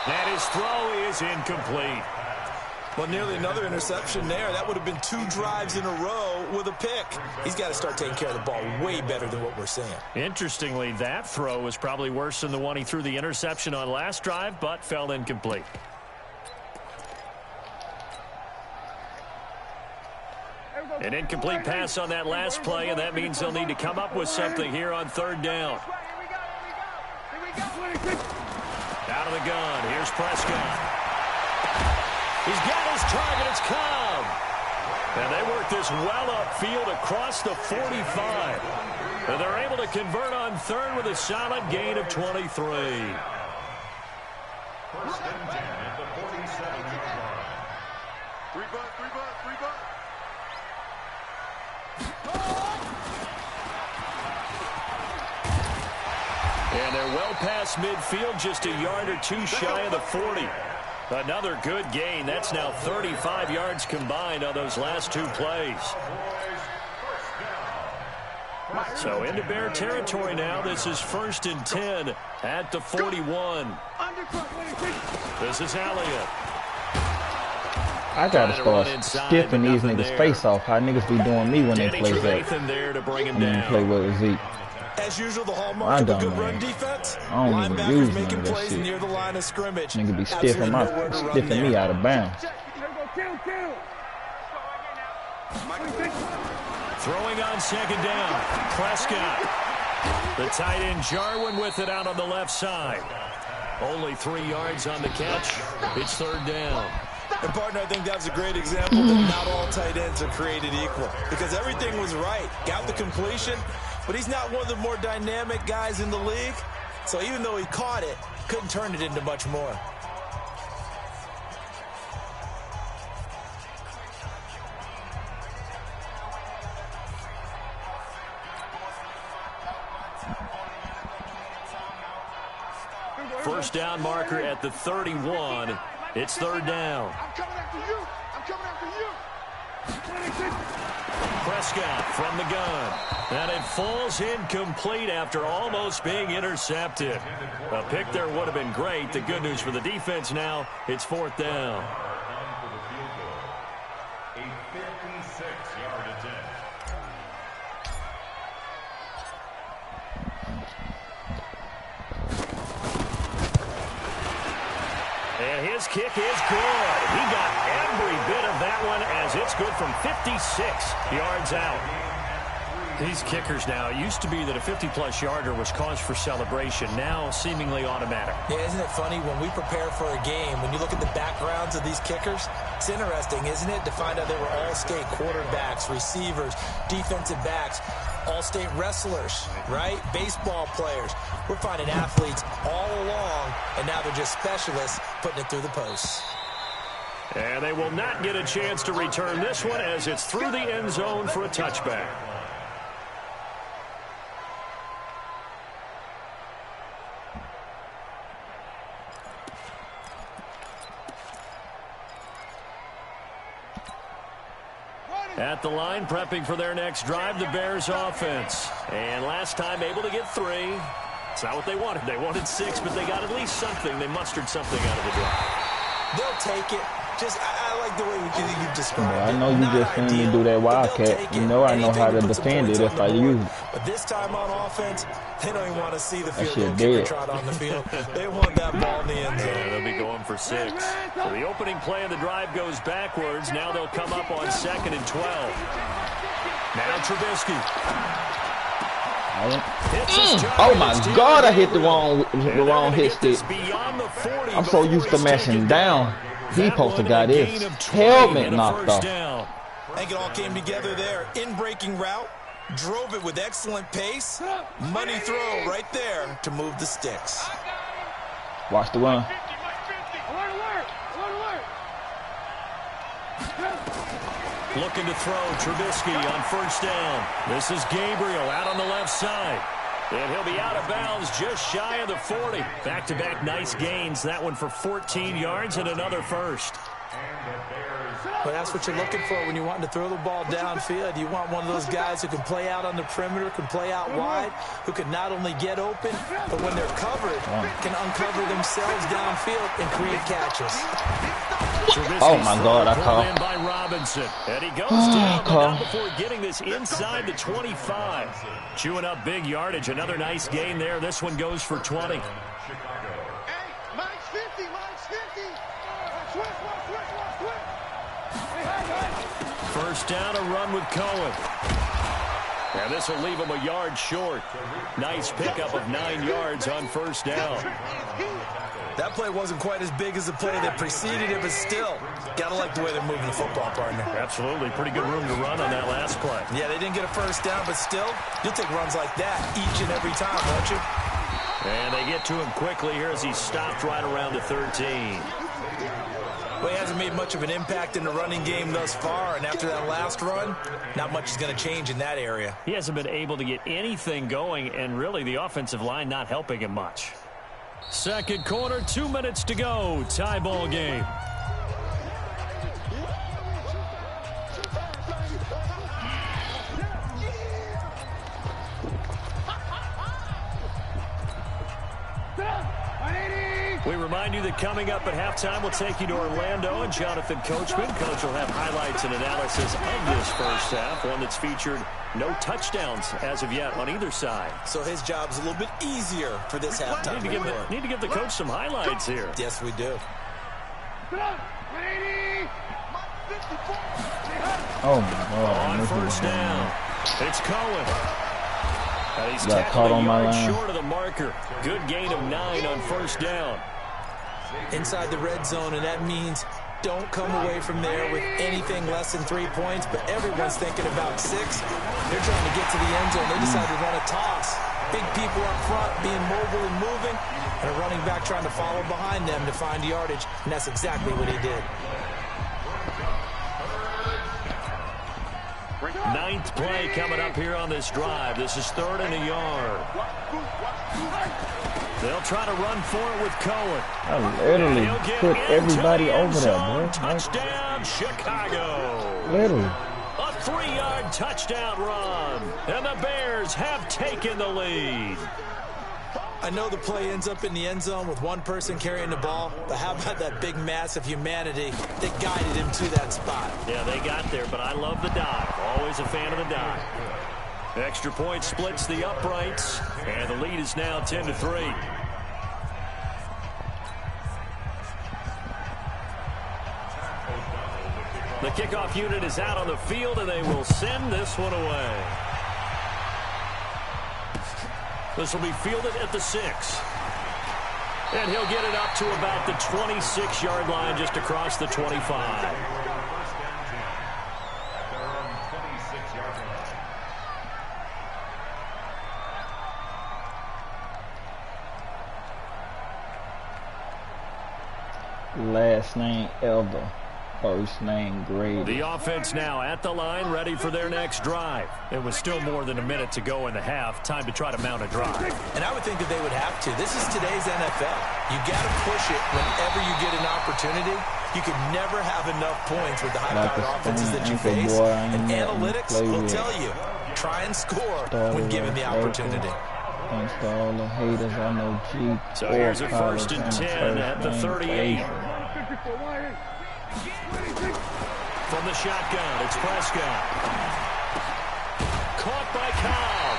And his throw is incomplete. Well, nearly another interception there. That would have been 2 drives in a row with a pick. He's got to start taking care of the ball way better than what we're seeing. Interestingly, that throw was probably worse than the one he threw the interception on last drive, but fell incomplete. An incomplete pass on that last play, and that means they'll need to come up with something here on 3rd down. Out of the gun. Here's Prescott. He's got his target. It's Cobb. And they work this well upfield across the 45. And they're able to convert on 3rd with a solid gain of 23. 1st and 10 at the 47-yard line. 3 butt. And they're well past midfield, just a yard or 2 shy of the 40. Another good gain. That's now 35 yards combined on those last 2 plays. So into Bear territory now. This is 1st and 10 at the 41. This is Elliott. I gotta start stiffing these niggas' face off. How niggas be doing me when they play that. There to bring him And then down. play with Zeke. As usual, the hallmark of a good run defense. I don't even use Linebackers none making of that plays shit. near the line of scrimmage. Nigga be stiffing me out of bounds. Throwing on 2nd down. Prescott. The tight end Jarwin with it out on the left side. Only 3 yards on the catch. It's 3rd down. And, partner, I think that was a great example that not all tight ends are created equal. Because everything was right. Got the completion, but he's not one of the more dynamic guys in the league. So even though he caught it, couldn't turn it into much more. First down marker at the 31. It's 3rd down. I'm coming after you. Prescott from the gun. And it falls incomplete after almost being intercepted. A pick there would have been great. The good news for the defense now, it's 4th down. A 56-yard attempt. And his kick is good. He got every bit of that one as it's good from 56 yards out. These kickers now, it used to be that a 50-plus yarder was cause for celebration. Now seemingly automatic. Yeah, isn't it funny when we prepare for a game, when you look at the backgrounds of these kickers, it's interesting, isn't it, to find out they were all-state quarterbacks, receivers, defensive backs, all-state wrestlers, right? Baseball players. We're finding athletes all along, and now they're just specialists putting it through the posts. And they will not get a chance to return this one as it's through the end zone for a touchback. At the line, prepping for their next drive, the Bears offense. And last time able to get 3. It's not what they wanted. They wanted 6, but they got at least something. They mustered something out of the drive. They'll take it. Just, I like the way you described it. I know you just seen me do that wildcat. You know I know how to defend it if I use it. But this time on offense, they don't even want to see the field goal shit kicker dead. trot on the field. They want that ball in the end zone. Yeah, they'll be going for 6. So the opening play of the drive goes backwards. Now they'll come up on 2nd and 12. Now Trubisky. Oh my God! I hit the wrong hit stick. I'm so used to mashing down. He supposed to got his helmet knocked off. I think it all came together there. In-breaking route, drove it with excellent pace. Money throw right there to move the sticks. Watch the run. Looking to throw Trubisky on 1st down. This is Gabriel out on the left side. And he'll be out of bounds just shy of the 40. Back-to-back nice gains. That one for 14 yards and another first. But that's what you're looking for when you're wanting to throw the ball downfield. You want one of those guys who can play out on the perimeter, can play out wide, who can not only get open, but when they're covered, can uncover themselves downfield and create catches. Oh, my God, I caught. In by Robinson. And he goes down, but not before getting this inside the 25. Chewing up big yardage. Another nice gain there. This one goes for 20. Hey, mine's 50, mine's 50. Switch. First down, a run with Cohen. And this will leave him a yard short. Nice pickup of 9 yards on first down. That play wasn't quite as big as the play that preceded it, but still, gotta like the way they're moving the football, partner. Absolutely. Pretty good room to run on that last play. Yeah, they didn't get a first down, but still, you'll take runs like that each and every time, won't you? And they get to him quickly here as he stopped right around the 13. Well, he hasn't made much of an impact in the running game thus far, and after that last run, not much is going to change in that area. He hasn't been able to get anything going, and really the offensive line not helping him much. Second quarter, 2 minutes to go. Tie ball game. We remind you that coming up at halftime, we'll take you to Orlando and Jonathan Coachman. Coach will have highlights and analysis of this first half, one that's featured no touchdowns as of yet on either side. So his job's a little bit easier for this halftime. Need to give the coach some highlights here. Yes, we do. Oh, my God. On first down, it's Cohen. And he's got caught on my line. Short of the marker. Good gain of 9 on first down. Inside the red zone, and that means don't come away from there with anything less than 3 points, but everyone's thinking about 6. They're trying to get to the end zone. They decide to run a toss. Big people up front being mobile and moving, and a running back trying to follow behind them to find yardage, and that's exactly what he did. 9th play coming up here on this drive. This is 3rd and a yard. They'll try to run for it with Cohen. I literally put everybody over there, bro. Touchdown, Chicago. Literally. A 3-yard touchdown run. And the Bears have taken the lead. I know the play ends up in the end zone with one person carrying the ball, but how about that big mass of humanity that guided him to that spot? Yeah, they got there, but I love the dive. Always a fan of the dive. Extra point splits the uprights, and the lead is now 10-3. The kickoff unit is out on the field, and they will send this one away. This will be fielded at the 6. And he'll get it up to about the 26-yard line, just across the 25. Last name ever. First name Grady. The offense now at the line, ready for their next drive. It was still more than a minute to go in the half. Time to try to mount a drive. And I would think that they would have to. This is today's NFL. You got to push it whenever you get an opportunity. You can never have enough points with the high-powered offenses that you face. And analytics will tell you, try and score when given the opportunity. Thanks to all the haters, I know G. So here's a 1st and 10 at the 38. From the shotgun, it's Prescott. Caught by Cobb.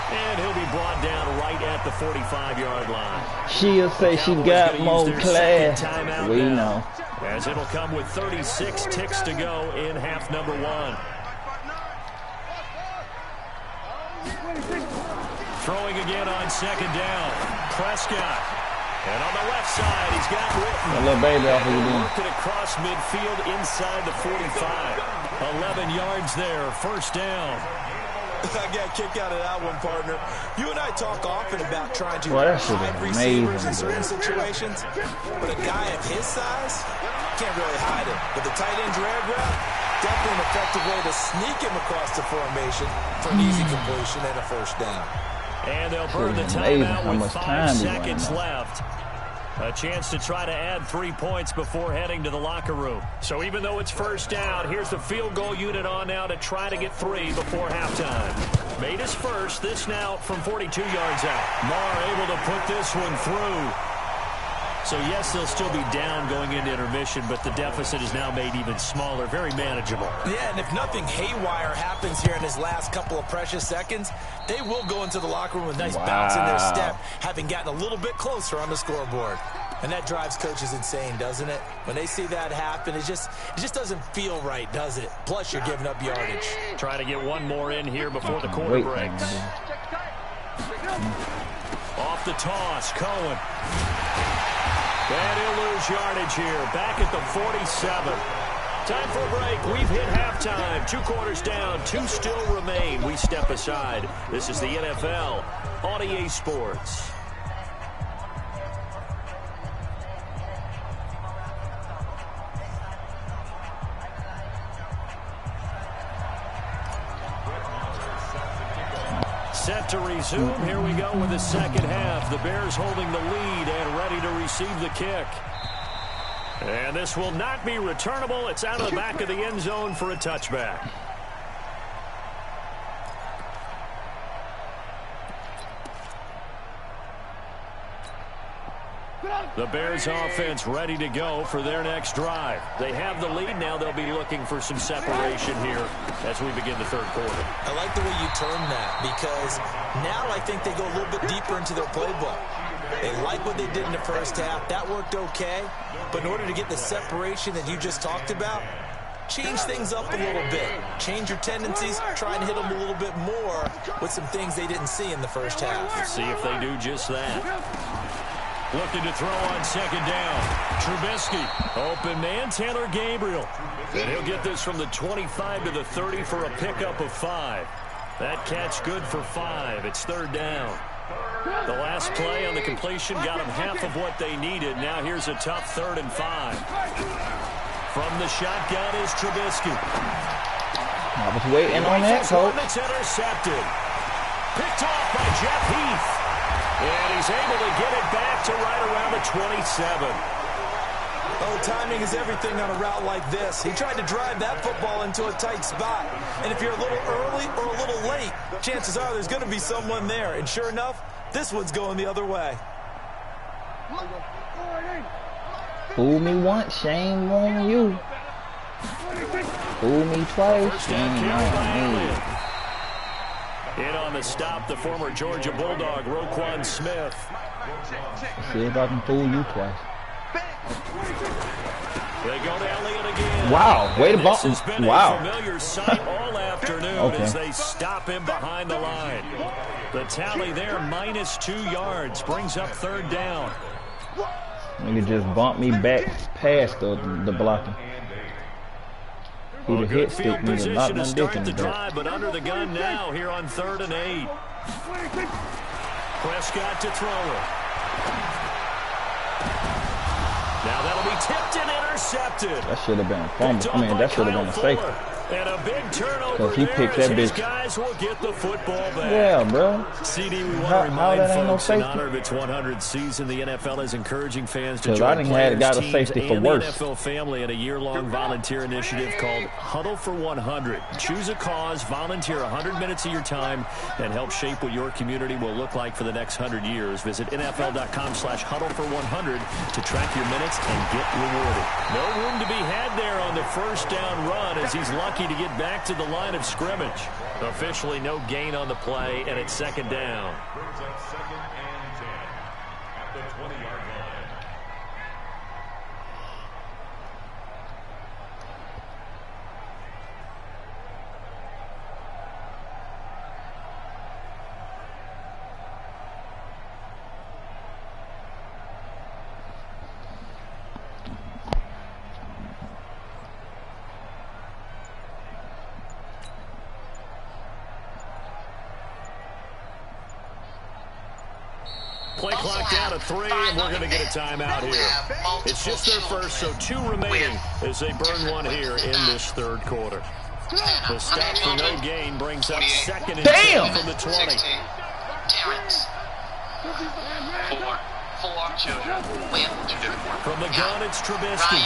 And he'll be brought down right at the 45-yard line. She'll say she got more class. We know. As it'll come with 36 ticks to go in half number 1. Throwing again on 2nd down. Prescott. And on the left side, he's got Witten. A little baby off of you. Working across midfield inside the 45. 11 yards there, first down. I got a kick out of that one, partner. You and I talk often about trying to hide receivers in certain situations, but a guy of his size can't really hide it. But the tight end drag route, definitely an effective way to sneak him across the formation for an easy completion and a first down. And they'll burn the timeout with 5 seconds left. A chance to try to add 3 points before heading to the locker room. So even though it's first down, here's the field goal unit on now to try to get 3 before halftime. Made his first, this now from 42 yards out. Marr able to put this one through. So, yes, they'll still be down going into intermission, but the deficit is now made even smaller, very manageable. Yeah, and if nothing haywire happens here in his last couple of precious seconds, they will go into the locker room with a nice bounce in their step, having gotten a little bit closer on the scoreboard. And that drives coaches insane, doesn't it? When they see that happen, it just doesn't feel right, does it? Plus, you're giving up yardage. Trying to get one more in here before the quarter breaks. Off the toss, Cohen. And he'll lose yardage here. Back at the 47. Time for a break. We've hit halftime. 2 quarters down. 2 still remain. We step aside. This is the NFL on EA Sports. Set to resume. Here we go with the second half. The Bears holding the lead and ready to receive the kick. And this will not be returnable. It's out of the back of the end zone for a touchback. The Bears offense ready to go for their next drive. They have the lead. Now they'll be looking for some separation here as we begin the third quarter. I like the way you term that, because now I think they go a little bit deeper into their playbook. They like what they did in the first half. That worked okay. But in order to get the separation that you just talked about, change things up a little bit. Change your tendencies. Try and hit them a little bit more with some things they didn't see in the first half. Let's see if they do just that. Looking to throw on second down. Trubisky. Open man, Taylor Gabriel. And he'll get this from the 25 to the 30 for a pickup of 5. That catch good for 5. It's third down. The last play on the completion got them half of what they needed. Now here's a tough 3rd and 5. From the shotgun is Trubisky. I was waiting on that, coach. It's intercepted. Picked off by Jeff Heath. And he's able to get it back to right around the 27. Oh, timing is everything on a route like this. He tried to drive that football into a tight spot. And if you're a little early or a little late, chances are there's going to be someone there. And sure enough, this one's going the other way. Fool me once, shame on you. Fool me twice, shame on me. In on the stop, the former Georgia Bulldog, Roquan Smith. See if I can fool you twice. They go to Elliott again. Wow, way to bump. This has been a familiar sight all afternoon as they stop him behind the line. The tally there, -2 yards, brings up third down. You could just bump me back past the blocking. Well, good field position to start the drive, but under the gun now here on 3rd and 8. Prescott to throw it. Now that'll be tipped and intercepted. That should have been a fumble. I mean, that should have been a safety. And a big turnover because he picked that bitch. Guys will get the football back. Yeah, bro. CD, we want to remind folks in honor of its 100th season, the NFL is encouraging fans to join players, got a safety for worse. The NFL family in a year-long volunteer initiative called Huddle for 100. Choose a cause, volunteer 100 minutes of your time, and help shape what your community will look like for the next 100 years. Visit NFL.com/huddle-for-100 to track your minutes and get rewarded. No room to be had there on the first down run as he's lucky to get back to the line of scrimmage. Officially no gain on the play, and it's second down. Brings up 2nd and 10 at the 20-yard line. Play clock down to 3, and we're going to get a timeout here. It's just their first, so 2 remaining as they burn one here in this third quarter. The stop for no gain brings up 2nd and 10 from the 20. Four children. From the gun, it's Trubisky.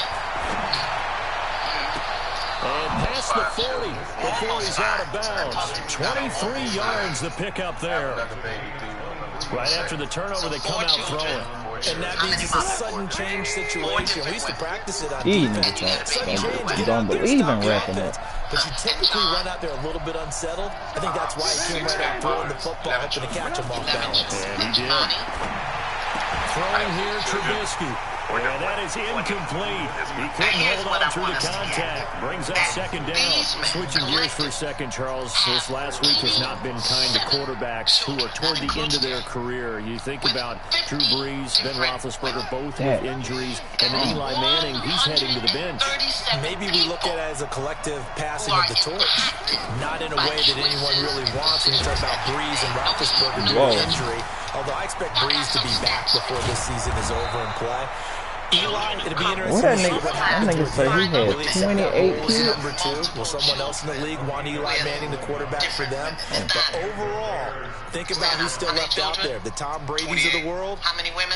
And past the 40 before he's out of bounds. 23 yards the pickup there. Right after the turnover, they come out throwing. And that means it's a sudden change situation. We used to practice it on These defense. niggas Sudden change, get don't out there, believe stop in the wrapping offense. But you typically run out there a little bit unsettled. I think that's why he came right out throwing the football, hoping to catch him off balance. And he did. Throwing here, Trubisky. And that is incomplete. He couldn't hold on through the contact. Brings up second down. Switching gears for a second, Charles. This last week has not been kind to quarterbacks who are toward the end of their career. You think about Drew Brees, Ben Roethlisberger, both with injuries. And then Eli Manning, he's heading to the bench. Maybe we look at it as a collective passing of the torch. Not in a way that anyone really wants when you talk about Brees and Roethlisberger due to injury. Although I expect Brees to be back before this season is over and play. Eli, it'll be interesting to see what happens with say he had 28 kills. Number 2. Will someone else in the league want Eli Manning, the quarterback, for them? But overall, think about who's still left out there. The Tom Brady's of the world.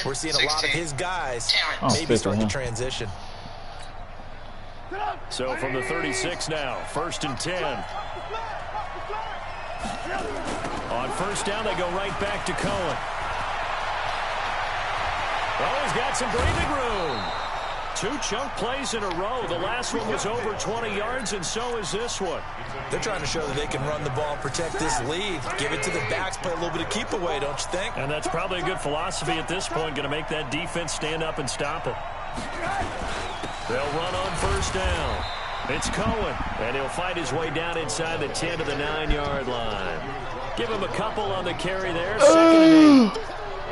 We're seeing a lot of his guys maybe start to transition. So from the 36 now, 1st and 10. On first down, they go right back to Cohen. Oh, he's got some breathing room. 2 chunk plays in a row. The last one was over 20 yards, and so is this one. They're trying to show that they can run the ball and protect this lead. Give it to the backs, play a little bit of keep away, don't you think? And that's probably a good philosophy at this point, going to make that defense stand up and stop it. They'll run on first down. It's Cohen, and he'll fight his way down inside the 10 to the 9-yard line. Give him a couple on the carry there. 2nd and 8.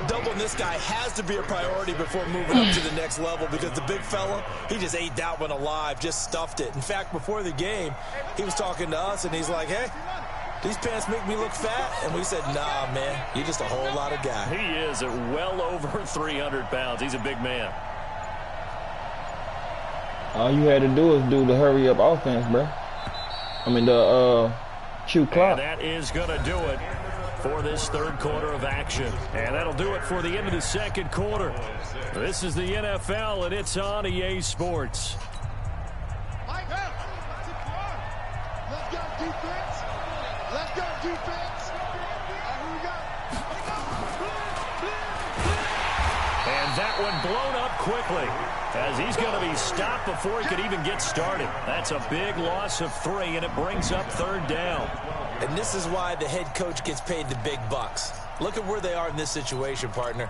Doubling this guy has to be a priority before moving up to the next level because the big fella, he just ate that one alive, just stuffed it. In fact, before the game, he was talking to us, and he's like, hey, these pants make me look fat. And we said, nah, man, you're just a whole lot of guy. He is at well over 300 pounds. He's a big man. All you had to do is do the hurry-up offense, bro. I mean, the chew clock. And that is going to do it for this 3rd quarter of action. And that'll do it for the end of the 2nd quarter. This is the NFL, and it's on EA Sports. Let's go, defense. Let's go, defense. Here we go. And that one blown up quickly as he's going to be stopped before he could even get started. That's a big loss of 3, and it brings up 3rd down. And this is why the head coach gets paid the big bucks. Look at where they are in this situation, partner.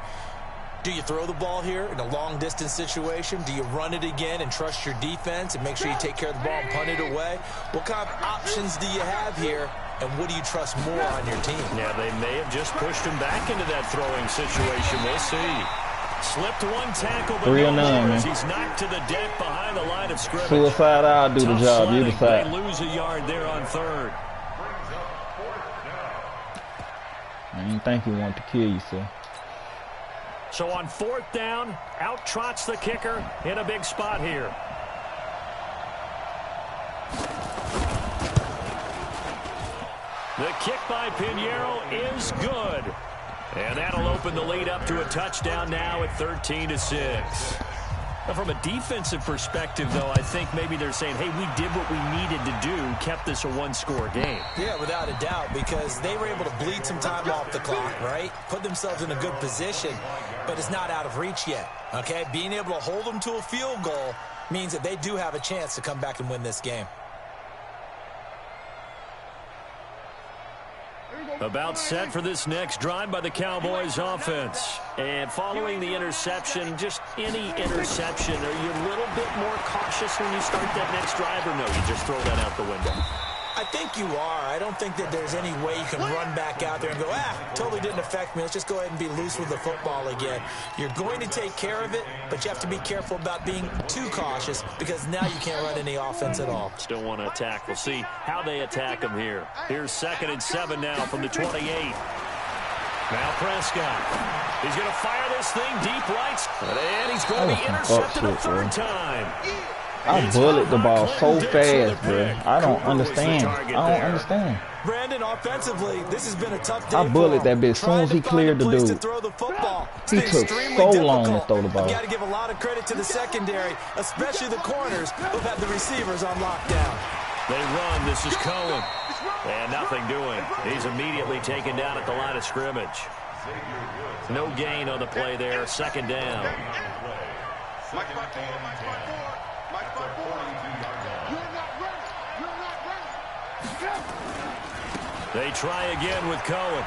Do you throw the ball here in a long-distance situation? Do you run it again and trust your defense and make sure you take care of the ball and punt it away? What kind of options do you have here, and what do you trust more on your team? Yeah, they may have just pushed him back into that throwing situation. We'll see. Slipped one tackle, but 3 and 9, man. He's knocked to the deck behind the line of scrimmage. Suicide, I'll do the job. You decide. They lose a yard there on 3rd. I didn't think he wanted to kill you, sir. So on 4th down, out trots the kicker in a big spot here. The kick by Pinheiro is good. And that'll open the lead up to a touchdown now at 13-6. Now, from a defensive perspective, though, I think maybe they're saying, hey, we did what we needed to do, kept this a 1-score game. Yeah, without a doubt, because they were able to bleed some time off the clock, right? Put themselves in a good position, but it's not out of reach yet, okay? Being able to hold them to a field goal means that they do have a chance to come back and win this game. About set for this next drive by the Cowboys offense. And following the interception, just any interception, are you a little bit more cautious when you start that next drive, or no, you just throw that out the window? I think you are. I don't think that there's any way you can run back out there and go, totally didn't affect me. Let's just go ahead and be loose with the football again. You're going to take care of it, but you have to be careful about being too cautious because now you can't run any offense at all. Still want to attack. We'll see how they attack them here. Here's 2nd and 7 now from the 28. Now Prescott. He's going to fire this thing deep right, and he's going to be intercepted a 3rd time. I bullet the ball so fast, bro. I don't understand. Brandon, offensively, this has been a tough day. I bullet that bitch as soon as he cleared the dude. He took so long to throw the ball. You got to give a lot of credit to the secondary, especially the corners who've had the receivers on lockdown. They run. This is Cohen. And nothing doing. He's immediately taken down at the line of scrimmage. No gain on the play there. Second down. Mike by 4, Mike by 4, Mike by 4. You're not ready. They try again with Cohen.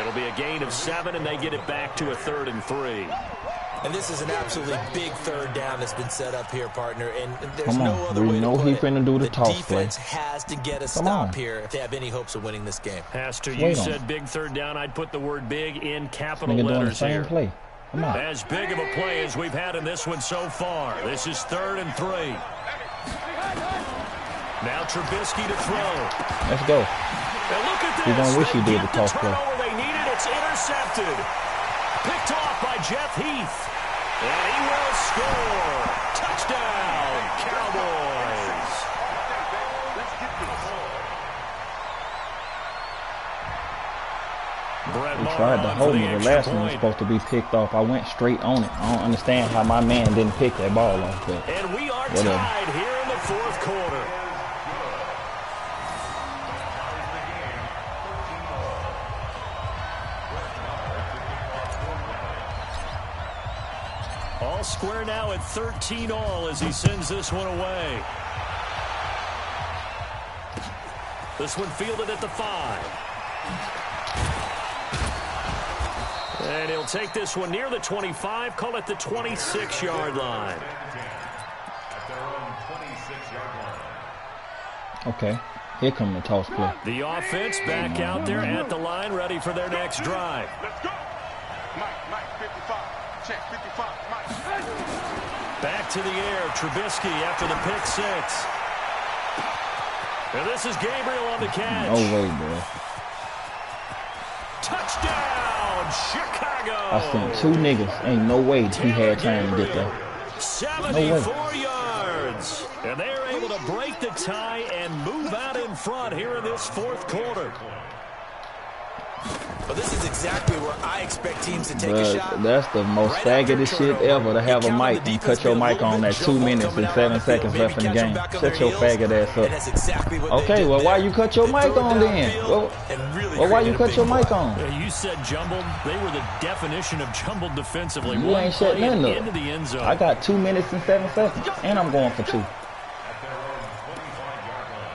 It'll be a gain of 7, and they get it back to a 3rd and 3. And this is an absolutely big third down that's been set up here, partner. And there's Come no on, other we way know to put he it. finna do the toss play. Defense has to get a Come stop on. here if they have any hopes of winning this game. Pastor, you Wait on. said big third down. I'd put the word big in capital Nigga doing the letters same here. play. Come on. As big of a play as we've had in this one so far. This is 3rd and 3. Now Trubisky to throw. Let's go. And look at this. You're gonna wish They you did get the toss play. turnover they needed. It's intercepted. Picked off by Jeff Heath. And he will score. Touchdown, Cowboys. Brett He Maher tried to on hold for me. The extra last one was point. supposed to be picked off. I went straight on it. I don't understand how my man didn't pick that ball off. But And we are whatever. tied here in the 4th quarter. All square now at 13 all as he sends this one away. This one fielded at the 5. And he'll take this one near the 25, call it the 26-yard line. At their own 26-yard line. okay, here come the toss play. The offense back out there at the line, ready for their next drive. Let's go. Mike 55. Check 55. Mike. Back to the air, Trubisky after the pick 6. And this is Gabriel on the catch. No way, bro. Touchdown, Chicago. I seen 2 niggas. Ain't no way he had time to get there. 74 yards. And they're able to break the tie and move out in front here in this 4th quarter. But this is exactly where I expect teams to take a shot. But that's the most Right after faggoty shit turnover, ever, to have you a count on mic the and defense cut your being a mic little on bit at 2 jumbled minutes coming and out 7 on the field, seconds maybe left in the catch them game. back on Shut their your heels, faggot ass and up. that's exactly what they Okay, did well, why there. you cut your They mic threw it on then? downfield Well, and really well, why you created a cut big your mic play. on? You said jumbled. They were the definition of jumbled defensively. You One ain't play shutting nothing into up. the end zone. I got 2 minutes and 7 seconds, and I'm going for 2. At their own 25-yard line.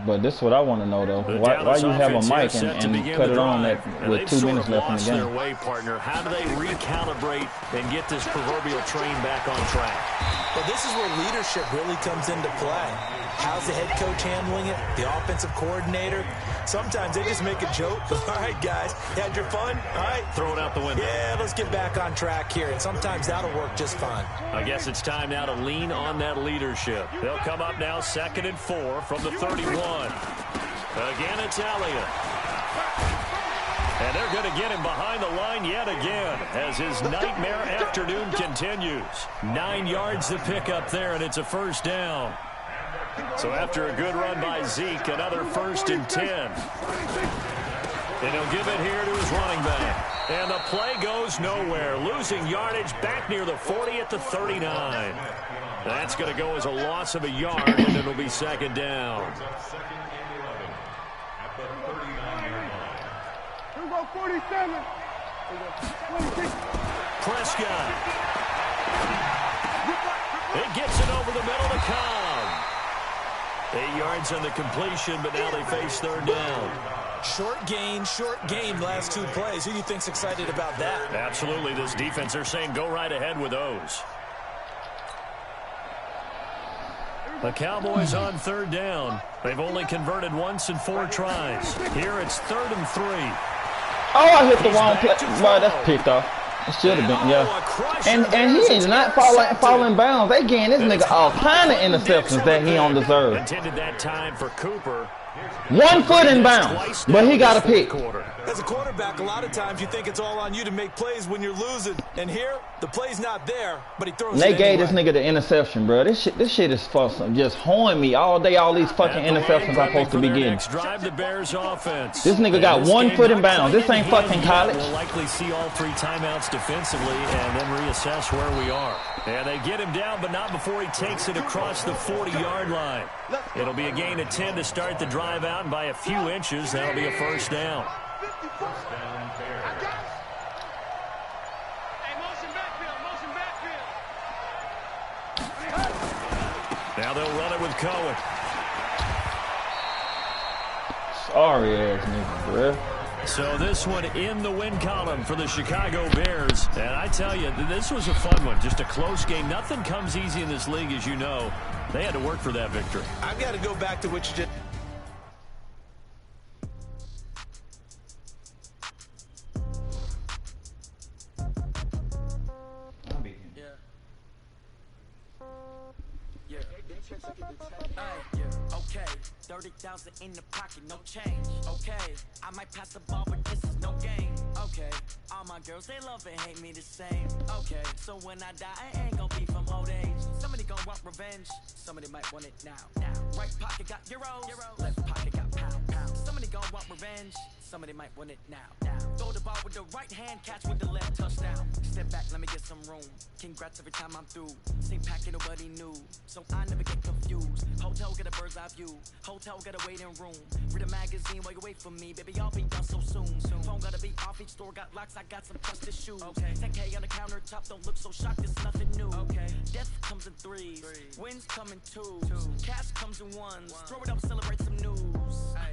But this is what I want to know, though. The Why Dallas you have a offense mic here set to and begin cut the it on drive. that And with they've 2 sort minutes of left in the lost game? their way, partner. How do they recalibrate and get this proverbial train back on track? Well, this is where leadership really comes into play. How's the head coach handling it? The offensive coordinator? Sometimes they just make a joke. All right, guys, you had your fun? All right. Throw it out the window. Yeah, let's get back on track here. And sometimes that'll work just fine. I guess it's time now to lean on that leadership. They'll come up now 2nd and 4 from the 31. Again, it's Elliott. And they're going to get him behind the line yet again as his nightmare afternoon continues. 9 yards to pick up there, and it's a 1st down. So after a good run by Zeke, another 1st and 10. And he'll give it here to his running back. And the play goes nowhere, losing yardage back near the 40 at the 39. That's going to go as a loss of a yard, and it'll be 2nd down. At the 39-yard line. Here we go, 47. 26. Prescott. It gets it over the middle to Cobb. 8 yards on the completion, but now they face 3rd down. Short game last 2 plays. Who do you think's excited about that? Absolutely, this defense, they're saying go right ahead with those. The Cowboys on 3rd down. They've only converted once in 4 tries. Here it's 3rd and 3. Oh, I hit the wrong play. Boy, that's picked off. It should have been, yeah. And he is not falling bounds. They getting this nigga all kind of interceptions that he don't deserve. Intended that time for Cooper. 1 foot in bounds, but he got a pick. As a quarterback, a lot of times you think it's all on you to make plays when you're losing. And here, the play's not there, but he throws and they it gave anyway. this nigga the interception, bro. This shit is for some just hoeing me all day. All these fucking interceptions I'm supposed to be getting. Drive the Bears offense. This nigga got 1 foot in bounds. This ain't fucking college. We'll likely see all 3 timeouts defensively and then reassess where we are. And they get him down, but not before he takes it across the 40-yard line. It'll be a gain of 10 to start the drive out, and by a few inches, that'll be a first down. Now they'll run it with Cohen. Sorry ass nigga, bro. So this one in the win column for the Chicago Bears. And I tell you, this was a fun one. Just a close game. Nothing comes easy in this league, as you know. They had to work for that victory. I've got to go back to what you just... Okay, 30,000 in the pocket, no change. Okay, I might pass the ball, but this is no game. Okay, all my girls, they love and hate me the same. Okay, so when I die, I ain't gonna be from old age. Somebody gonna want revenge, somebody might want it now. Right pocket got euros, left pocket got pound. Somebody gonna want revenge, somebody might want it now. Throw the ball with the right hand, catch with the left, touchdown. Step back, let me get some room. Congrats every time I'm through. Same packet, nobody knew, so I never get confused. Hotel get a bird's eye view. Hotel get a waiting room. Read a magazine while you wait for me. Baby, I'll be done so soon. Phone gotta be off, each store got locks. I got some trusted shoes. Okay. 10K on the countertop, don't look so shocked. It's nothing new. Okay. Death comes in threes. Wins come in twos. Cash comes in ones. Throw it up, celebrate some news. Ay.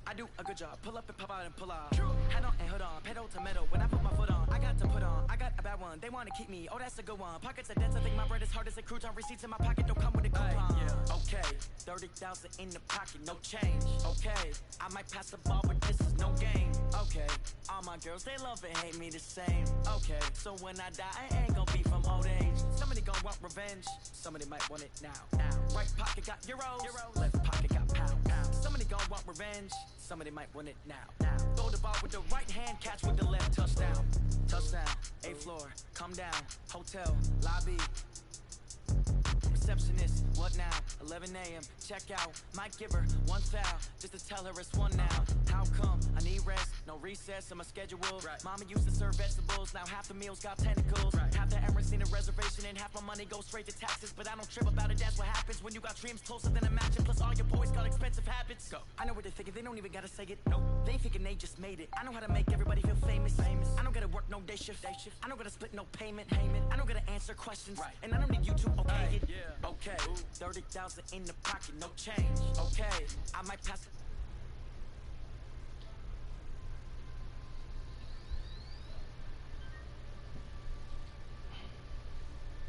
I do a good job. Pull up and pop out and pull out. Hat on and hood on. Pedal to metal. When I put my foot on, I got to put on. I got a bad one. They want to keep me. Oh, that's a good one. Pockets are dense. I think my bread is hard as a crouton. Receipts in my pocket don't come with a coupon. Okay. 30,000 in the pocket. No change. Okay. I might pass the ball, but this is no game. Okay. All my girls, they love and hate me the same. Okay. So when I die, I ain't gonna be from old age. Somebody gonna want revenge. Somebody might want it now. Right pocket got euros. Left pocket got pound. Somebody gonna want revenge. Somebody might want it now. Throw the ball with the right hand, catch with the left, touchdown. Touchdown, 8th floor, come down, hotel, lobby. Receptionist, what now? 11 a.m. Check out. Might give her 1 foul just to tell her it's 1 now. How come? I need rest, no recess in my schedule. Mama used to serve vegetables, now half the meals got tentacles. Half the Emirates need a reservation and half my money goes straight to taxes. But I don't trip about it, that's what happens when you got dreams closer than a matching. Plus all your boys got expensive habits. Go. I know what they're thinking, they don't even gotta say it. Nope. They thinking they just made it. I know how to make everybody feel famous. I don't gotta work no day shift. I don't gotta split no payment. I don't gotta answer questions. And I don't need you to okay it. Okay, 30,000 in the pocket, no change. Okay, I might pass